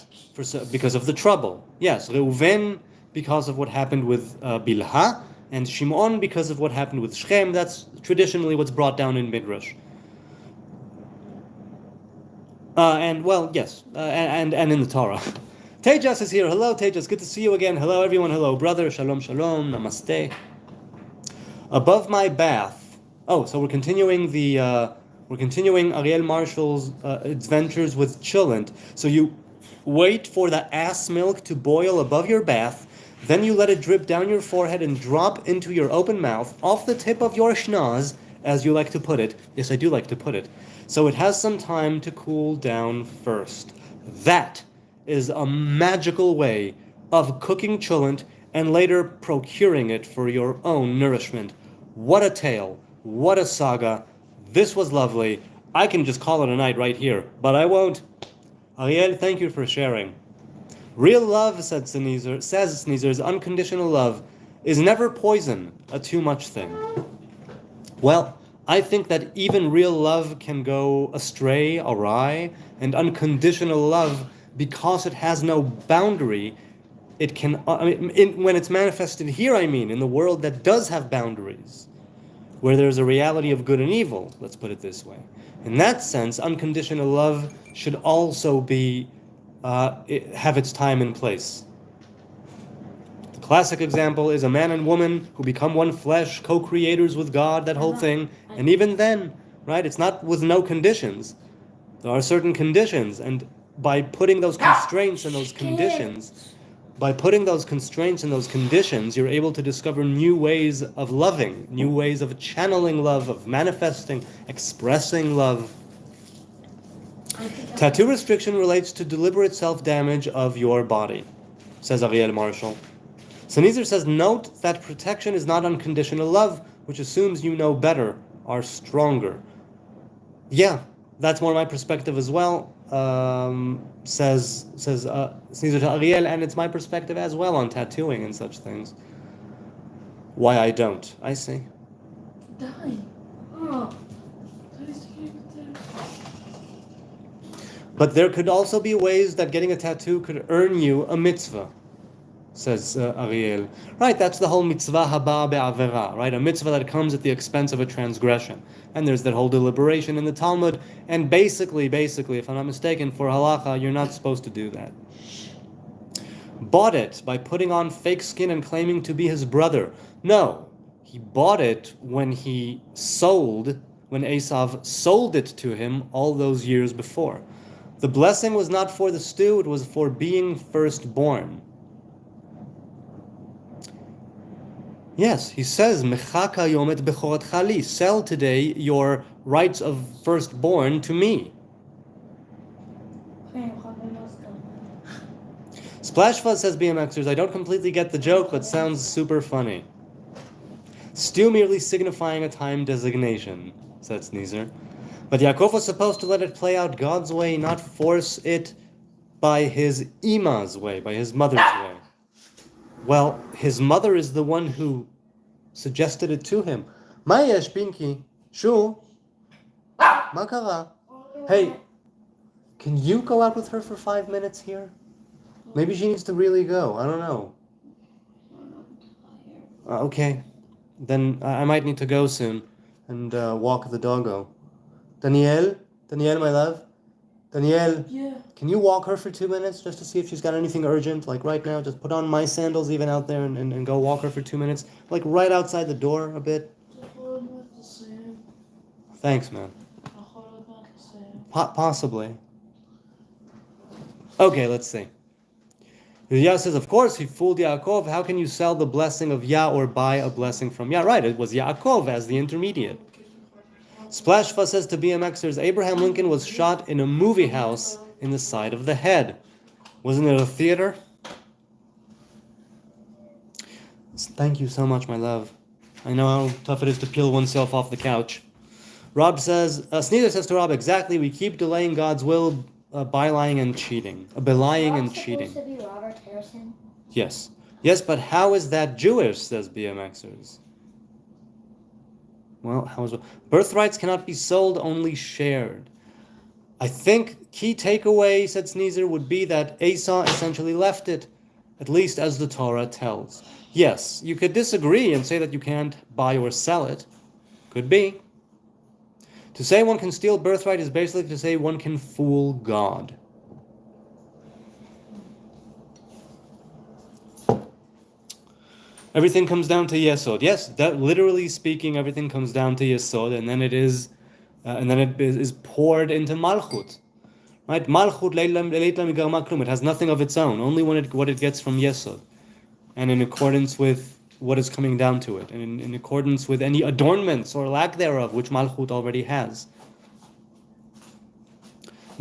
because of the trouble. Yes, Reuven because of what happened with Bilhah, and Shimon because of what happened with Shechem. That's traditionally what's brought down in Midrash. And in the Torah. Tejas is here. Hello, Tejas. Good to see you again. Hello, everyone. Hello, brother. Shalom, shalom. Namaste. Above my bath. Oh, so we're continuing Ariel Marshall's adventures with Chillant. So you wait for the ass milk to boil above your bath. Then you let it drip down your forehead and drop into your open mouth, off the tip of your schnoz, as you like to put it. Yes, I do like to put it. So it has some time to cool down first. That is a magical way of cooking chillant and later procuring it for your own nourishment. What a tale. What a saga. This was lovely. I can just call it a night right here, but I won't. Ariel, thank you for sharing. Real love, says Sneezer, unconditional love, is never poison, a too much thing. Well, I think that even real love can go astray, awry, and unconditional love, because it has no boundary, it can, when it's manifested here, in the world that does have boundaries, where there's a reality of good and evil, let's put it this way. In that sense, unconditional love should also be have its time and place. The classic example is a man and woman who become one flesh, co-creators with God, that whole thing. And even then, right, it's not with no conditions. There are certain conditions, and by putting those constraints and those conditions, you're able to discover new ways of loving, new ways of channeling love, of manifesting, expressing love. Tattoo restriction relates to deliberate self-damage of your body, says Ariel Marshall. Sneezer says, note that protection is not unconditional love, which assumes you know better, are stronger. Yeah, that's more my perspective as well, says Sneezer to Ariel, and it's my perspective as well on tattooing and such things. Why I don't, I see. Die. Oh. But there could also be ways that getting a tattoo could earn you a mitzvah. says Ariel. Right, that's the whole mitzvah haba be'avera, right? A mitzvah that comes at the expense of a transgression. And there's that whole deliberation in the Talmud. And basically, if I'm not mistaken, for halacha, you're not supposed to do that. Bought it by putting on fake skin and claiming to be his brother. No, he bought it when Esav sold it to him all those years before. The blessing was not for the stew, it was for being firstborn. Yes, he says, Mechaka yomet bechoratcha li, sell today your rights of firstborn to me. Splash Fuzz says, BMXers, I don't completely get the joke, but sounds super funny. Stew merely signifying a time designation, said Sneezer. But Yaakov was supposed to let it play out God's way, not force it by his ima's way, by his mother's way. Well, his mother is the one who suggested it to him. Ma yesh, Pinky? Shu? Ma kara? Hey, can you go out with her for 5 minutes here? Maybe she needs to really go. I don't know. Okay. Then I might need to go soon and walk the doggo. Danielle, my love? Danielle, Yeah. can you walk her for 2 minutes just to see if she's got anything urgent? Like right now, just put on my sandals even out there and go walk her for 2 minutes. Like right outside the door a bit. Thanks, man. Possibly. Okay, let's see. Yah says, of course, he fooled Yaakov. How can you sell the blessing of Yah or buy a blessing from Yah? Right, it was Yaakov as the intermediate. Splashfa says to BMXers, Abraham Lincoln was shot in a movie house in the side of the head. Wasn't it a theater? Thank you so much, my love. I know how tough it is to peel oneself off the couch. Rob says, Sneezer says to Rob, exactly, we keep delaying God's will by lying and cheating. Belying and cheating. Supposed to be Robert Harrison? Yes. Yes, but how is that Jewish, says BMXers. Well, how is it? Birthrights cannot be sold, only shared. I think key takeaway, said Sneezer, would be that Esau essentially left it, at least as the Torah tells. Yes, you could disagree and say that you can't buy or sell it. Could be. To say one can steal birthright is basically to say one can fool God. Everything comes down to Yesod. Yes, that literally speaking, everything comes down to Yesod, and then it is poured into Malchut. Right? Malchut leitlam garma klum. It has nothing of its own, only what it gets from Yesod, and in accordance with what is coming down to it, and in accordance with any adornments or lack thereof, which Malchut already has.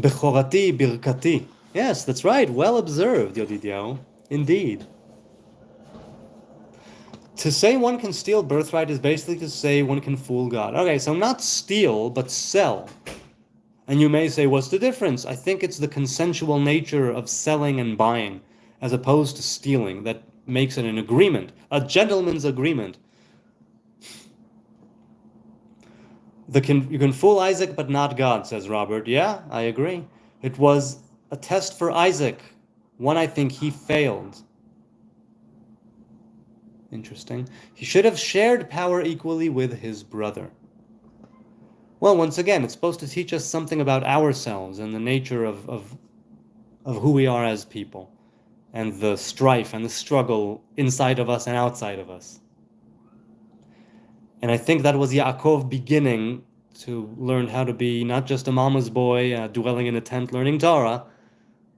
Bechorati birkati. Yes, that's right. Well observed, Yodidiao. Indeed. To say one can steal birthright is basically to say one can fool God. Okay, so not steal, but sell. And you may say, what's the difference? I think it's the consensual nature of selling and buying, as opposed to stealing, that makes it an agreement, a gentleman's agreement. You can fool Isaac, but not God, says Robert. Yeah, I agree. It was a test for Isaac, one I think he failed. Interesting. He should have shared power equally with his brother. Well, once again, it's supposed to teach us something about ourselves and the nature of who we are as people, and the strife and the struggle inside of us and outside of us. And I think that was Yaakov beginning to learn how to be not just a mama's boy dwelling in a tent learning Torah,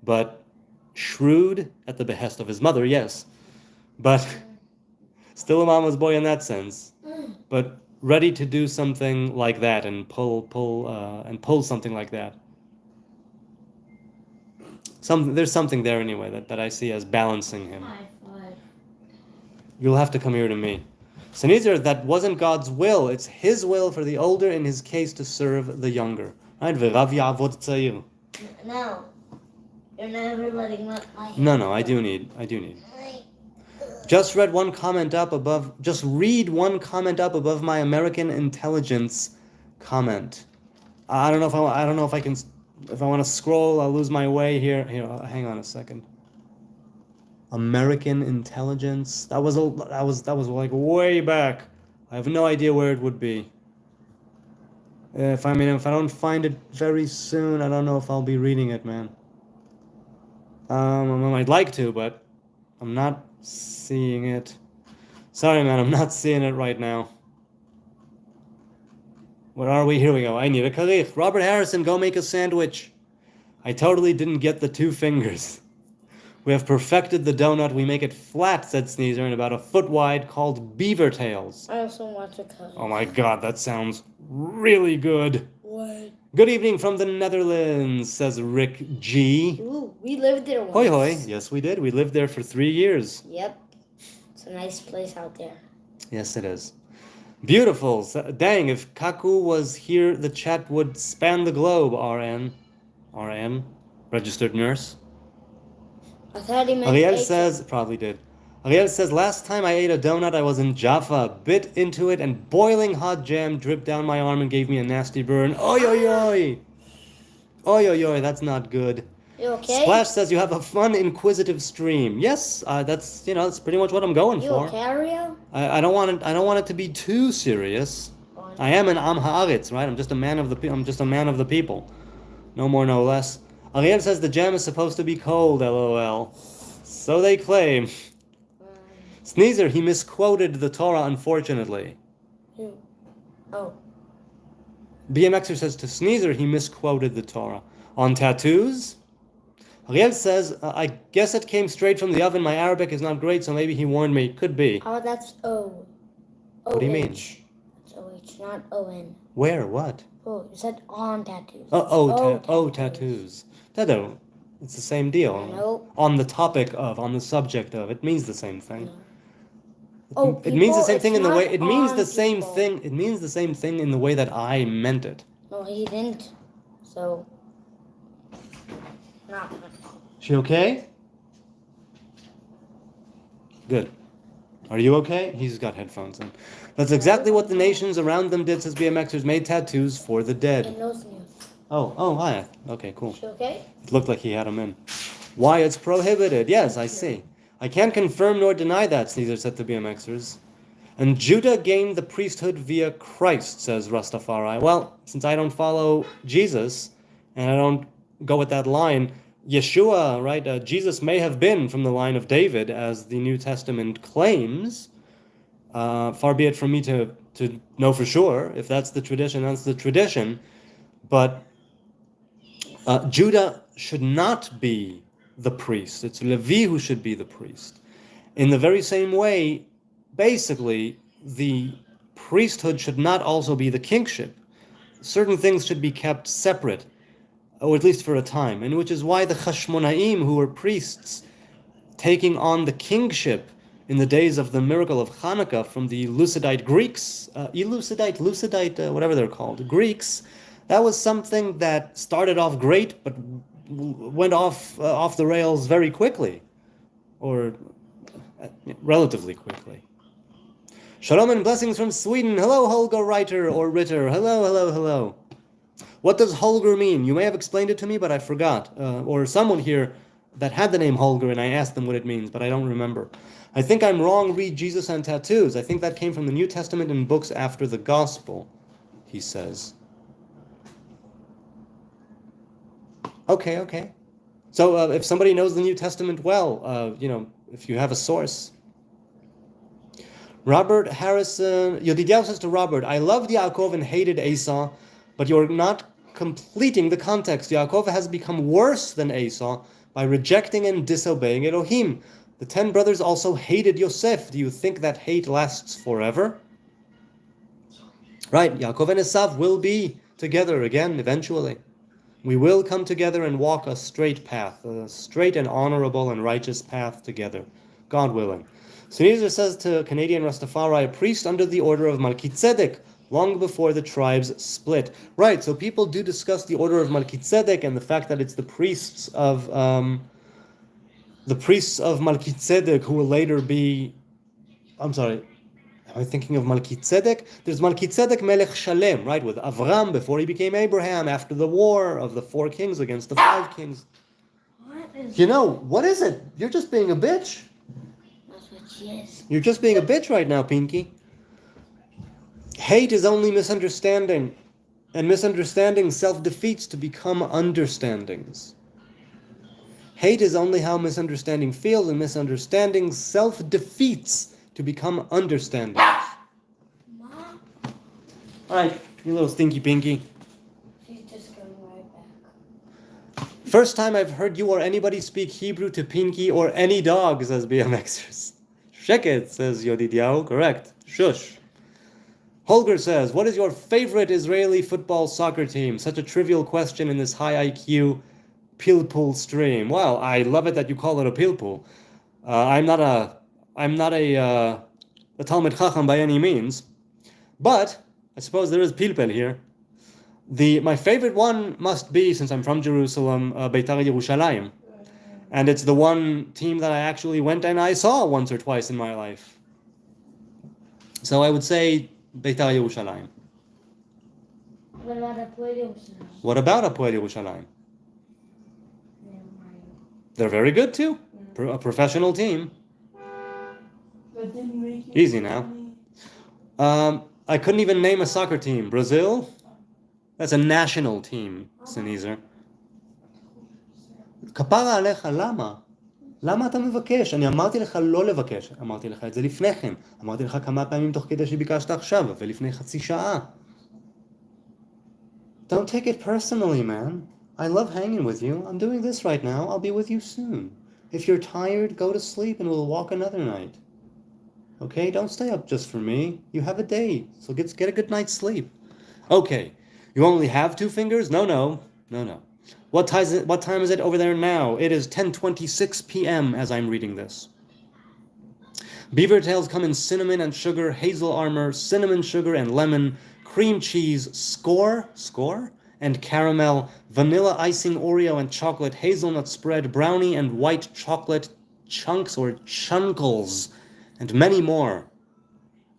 but shrewd at the behest of his mother, yes, but still a mama's boy in that sense, but ready to do something like that and pull something like that. There's something there anyway that I see as balancing him. You'll have to come here to me. So neither that wasn't God's will, it's his will for the older in his case to serve the younger. Right? V'rav ya'avod tzayir. No. You're never letting my No, I do need. Just read one comment up above my American intelligence comment. I don't know if I can. If I want to scroll, I'll lose my way here. Here, hang on a second. American intelligence. That was like way back. I have no idea where it would be. If I don't find it very soon, I don't know if I'll be reading it, man. I'd like to, but I'm not seeing it. Sorry, man, I'm not seeing it right now. Where are we? Here we go. I need a karich. Robert Harrison, go make a sandwich. I totally didn't get the 2 fingers. We have perfected the donut. We make it flat, said Sneezer, and about a foot wide, called beaver tails. I also want a karich. Oh my god, that sounds really good. What? Good evening from the Netherlands, says Rick G. Ooh, we lived there once. Hoi hoi. Yes, we did. We lived there for 3 years. Yep. It's a nice place out there. Yes, it is. Beautiful. Dang, if Kaku was here, the chat would span the globe, RN, registered nurse. I thought he meant Ariel eggs. says, probably did. Ariel says, last time I ate a donut, I was in Jaffa, bit into it, and boiling hot jam dripped down my arm and gave me a nasty burn. Oi, oi, oi. Oi, oi, oi, that's not good. You okay? Splash says you have a fun, inquisitive stream. Yes, that's pretty much what I'm going You for. okay, Ariel? I don't want it to be too serious. I am an Am Haaretz, right? I'm just a man of the people. No more, no less. Ariel says the jam is supposed to be cold, LOL. So they claim. Sneezer, he misquoted the Torah, unfortunately. Who? Oh. BMXer says to Sneezer, he misquoted the Torah. On tattoos? Ariel says, I guess it came straight from the oven. My Arabic is not great, so maybe he warned me. Could be. Oh, that's O. What do you mean? It's O-H, not O-N. Where? What? Oh, you said on tattoos. Tattoos. No, it's the same deal. No. On the topic of, on the subject of, it means the same thing. No. Oh, It means the people, same it's thing in the way. not It means on the same people. thing. It means the same thing in the way that I meant it. No, he didn't. So. No. She okay? Good. Are you okay? He's got headphones in. That's exactly what the nations around them did, says BMXers, made tattoos for the dead. In those news. Oh, hi. Okay, cool. She okay? It looked like he had them in. Why it's prohibited. Yes, I see. I can't confirm nor deny that, Caesar said to BMXers. And Judah gained the priesthood via Christ, says Rastafari. Well, since I don't follow Jesus, and I don't go with that line, Yeshua, right? Jesus may have been from the line of David, as the New Testament claims. Far be it from me to know for sure. If that's the tradition, that's the tradition. But Judah should not be the priest. It's Levi who should be the priest. In the very same way, basically, the priesthood should not also be the kingship. Certain things should be kept separate, or at least for a time, and which is why the Chashmonaim, who were priests, taking on the kingship in the days of the miracle of Hanukkah from the Lucidite Greeks, whatever they're called, Greeks, that was something that started off great, but went off the rails very quickly, or relatively quickly. Shalom and blessings from Sweden. Hello, Holger Reiter or Ritter. Hello. What does Holger mean? You may have explained it to me, but I forgot. Or someone here that had the name Holger, and I asked them what it means, but I don't remember. I think I'm wrong. Read Jesus and Tattoos. I think that came from the New Testament and books after the Gospel, he says. Okay. So if somebody knows the New Testament well, if you have a source. Robert Harrison, Yodidiah says to Robert, I loved Yaakov and hated Esau, but you're not completing the context. Yaakov has become worse than Esau by rejecting and disobeying Elohim. The 10 brothers also hated Yosef. Do you think that hate lasts forever? Right, Yaakov and Esav will be together again eventually. We will come together and walk a straight path, a straight and honorable and righteous path together, God willing. Sneezer says to Canadian Rastafari, a priest under the order of Melchizedek, long before the tribes split. Right, so people do discuss the order of Melchizedek and the fact that it's the priests of Melchizedek who will later be. I'm sorry, am I thinking of Melchizedek? There's Melchizedek Melech Shalem, right, with Avram before he became Abraham, after the war of the 4 kings against the 5 kings. What? I You know, what is it? You're just being a bitch. That's what she is. You're just being a bitch right now, Pinky. Hate is only misunderstanding, and misunderstanding self-defeats to become understandings. Hate is only how misunderstanding feels, and misunderstanding self-defeats to become understandings. Mom, All right, you little stinky Pinky. She's just going right back. First time I've heard you or anybody speak Hebrew to Pinky or any dog, says BMXers. Sheket, says Yodidiao. Correct. Shush. Holger says, what is your favorite Israeli football soccer team? Such a trivial question in this high IQ pilpul stream. Well, I love it that you call it a pilpul. I'm not a Talmud Chacham by any means, but I suppose there is pilpel here. My favorite one must be, since I'm from Jerusalem, Beitar Yerushalayim. And it's the one team that I actually went and I saw once or twice in my life. So I would say Beitar Yerushalayim. what about Hapoel Yerushalayim? What about Hapoel Yerushalayim? Never mind. They're very good too. A professional team. But didn't make it Easy now. I couldn't even name a soccer team. Brazil? That's a national team, Sneezer. כפרה עליך, למה? למה אתה מבקש? אני אמרתי לך לא לבקש. אמרתי לך את זה לפני כן. אמרתי לך כמה פעמים תוך כדי שביקשת עכשיו, ולפני חצי שעה. Don't take it personally, man. I love hanging with you. I'm doing this right now. I'll be with you soon. If you're tired, go to sleep and we'll walk another night. Okay? Don't stay up just for me. You have a day, so get a good night's sleep. Okay. You only have 2 fingers? No. What time is it over there now? It is 10:26 p.m. as I'm reading this. Beaver tails come in cinnamon and sugar, hazel armor, cinnamon sugar and lemon, cream cheese, score, and caramel, vanilla icing, Oreo and chocolate, hazelnut spread, brownie and white chocolate chunks or chunkles, and many more.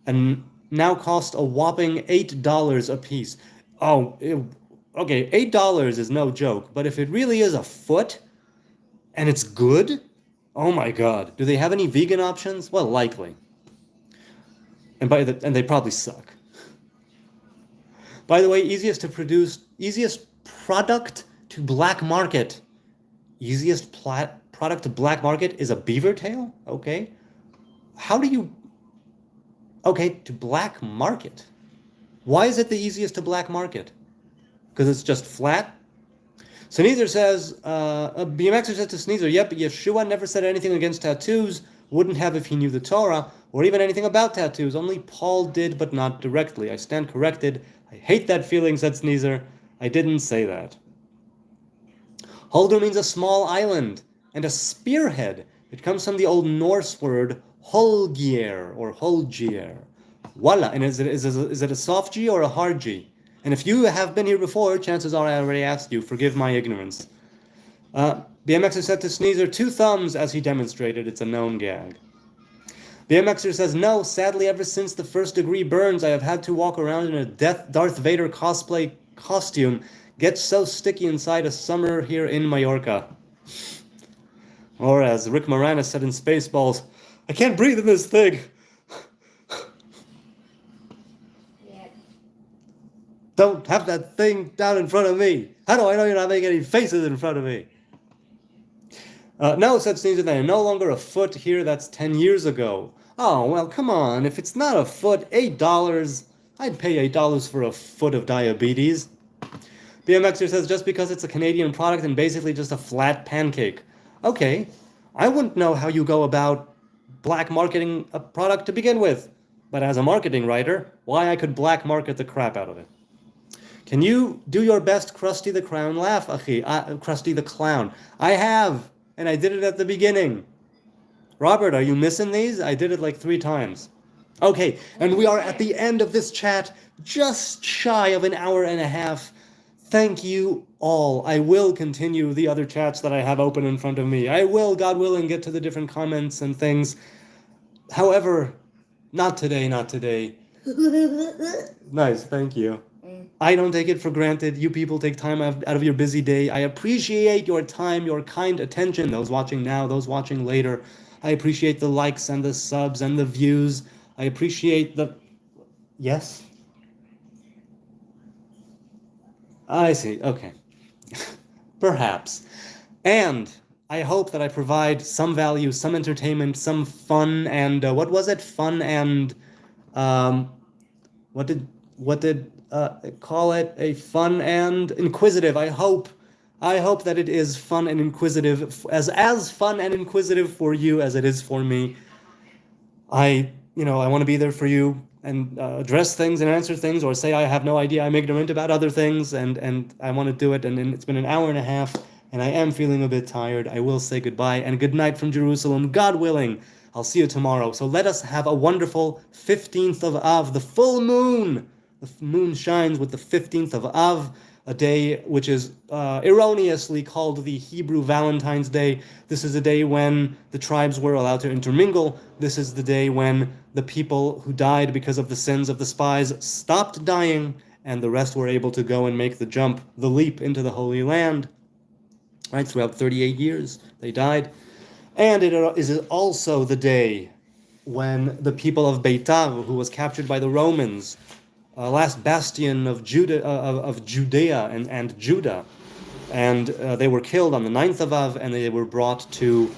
And now cost a whopping $8 a piece. Oh, okay, $8 is no joke, but if it really is a foot, and it's good, oh my God. Do they have any vegan options? Well, likely. And they probably suck. By the way, easiest product to black market. Easiest product to black market is a beaver tail? Okay. To black market. Why is it the easiest to black market? Because it's just flat? Sneezer says, BMXer said to Sneezer, yep, Yeshua never said anything against tattoos, wouldn't have if he knew the Torah, or even anything about tattoos. Only Paul did, but not directly. I stand corrected. I hate that feeling, said Sneezer. I didn't say that. Holder means a small island, and a spearhead. It comes from the Old Norse word Holgier, or Holgier. Voila. And is it a soft G or a hard G? And if you have been here before, chances are I already asked you. Forgive my ignorance. BMXer said to Sneezer, 2 thumbs as he demonstrated. It's a known gag. BMXer says, no, sadly, ever since the first degree burns, I have had to walk around in a Darth Vader cosplay costume. Gets so sticky inside a summer here in Mallorca. Or as Rick Moranis said in Spaceballs, I can't breathe in this thing. Don't have that thing down in front of me. How do I know you're not making any faces in front of me? No, said Sneezer, they are no longer a foot here. That's 10 years ago. Oh, well, come on. If it's not a foot, $8. I'd pay $8 for a foot of diabetes. BMXer says just because it's a Canadian product and basically just a flat pancake. Okay, I wouldn't know how you go about black marketing a product to begin with. But as a marketing writer, why I could black market the crap out of it. Can you do your best Krusty the Clown laugh, Achi? Krusty the Clown. I have, and I did it at the beginning. Robert, are you missing these? I did it like 3 times. Okay, and we are at the end of this chat, just shy of an hour and a half. Thank you all. I will continue the other chats that I have open in front of me. I will, God willing, get to the different comments and things. However, not today. Nice, thank you. I don't take it for granted. You people take time out of your busy day. I appreciate your time, your kind attention. Those watching now, those watching later. I appreciate the likes and the subs and the views. I appreciate the... Yes? I see. Okay. Perhaps. And I hope that I provide some value, some entertainment, some fun, and what was it? Fun and what did call it? A fun and inquisitive. I hope that it is fun and inquisitive, as fun and inquisitive for you as it is for me. I want to be there for you and address things and answer things, or say I have no idea, I'm ignorant about other things, and I want to do it. And it's been an hour and a half, and I am feeling a bit tired. I will say goodbye and good night from Jerusalem. God willing, I'll see you tomorrow. So let us have a wonderful 15th of Av, the full moon. The moon shines with the 15th of Av, a day which is erroneously called the Hebrew Valentine's Day. This is a day when the tribes were allowed to intermingle. This is the day when the people who died because of the sins of the spies stopped dying, and the rest were able to go and make the jump, the leap into the Holy Land. Right, throughout 38 years, they died. And it is also the day when the people of Beitar, who was captured by the Romans, last bastion of Judea and Judah, and they were killed on the 9th of Av, and they were brought to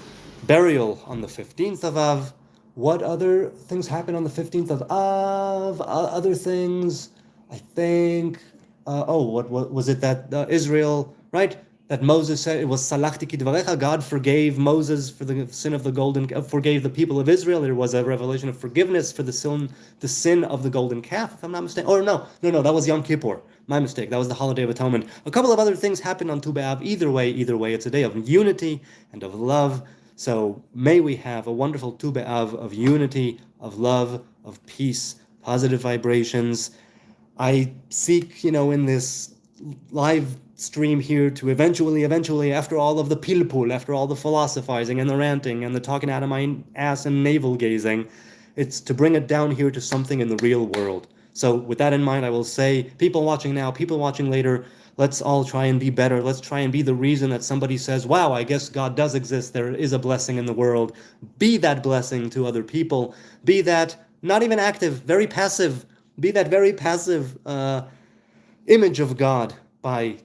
burial on the 15th of Av. What other things happened on the 15th of Av? Other things, I think. What was it that Israel, right? That Moses said it was Salachti Kidvarecha. God forgave Moses for the sin of the golden, forgave the people of Israel. There was a revelation of forgiveness for the sin of the golden calf, if I'm not mistaken. Or no, that was Yom Kippur. My mistake. That was the holiday of atonement. A couple of other things happened on Tu B'Av. Either way, it's a day of unity and of love. So may we have a wonderful Tu B'Av of unity, of love, of peace, positive vibrations. I seek, in this live stream here to eventually, after all of the pilpul, after all the philosophizing and the ranting and the talking out of my ass and navel gazing, it's to bring it down here to something in the real world. So with that in mind, I will say, people watching now, people watching later, let's all try and be better. Let's try and be the reason that somebody says, wow, I guess God does exist. There is a blessing in the world. Be that blessing to other people. Be that not even active, very passive. Be that very passive image of God by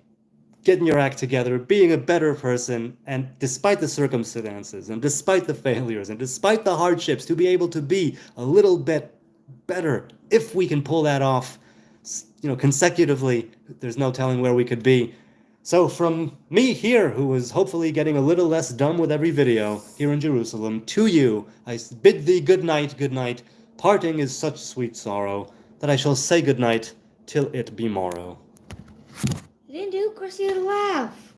getting your act together, being a better person, and despite the circumstances, and despite the failures, and despite the hardships, to be able to be a little bit better. If we can pull that off, consecutively, there's no telling where we could be. So from me here, who is hopefully getting a little less dumb with every video here in Jerusalem, to you, I bid thee good night, good night. Parting is such sweet sorrow, that I shall say good night till it be morrow. I didn't do Chrissy to laugh.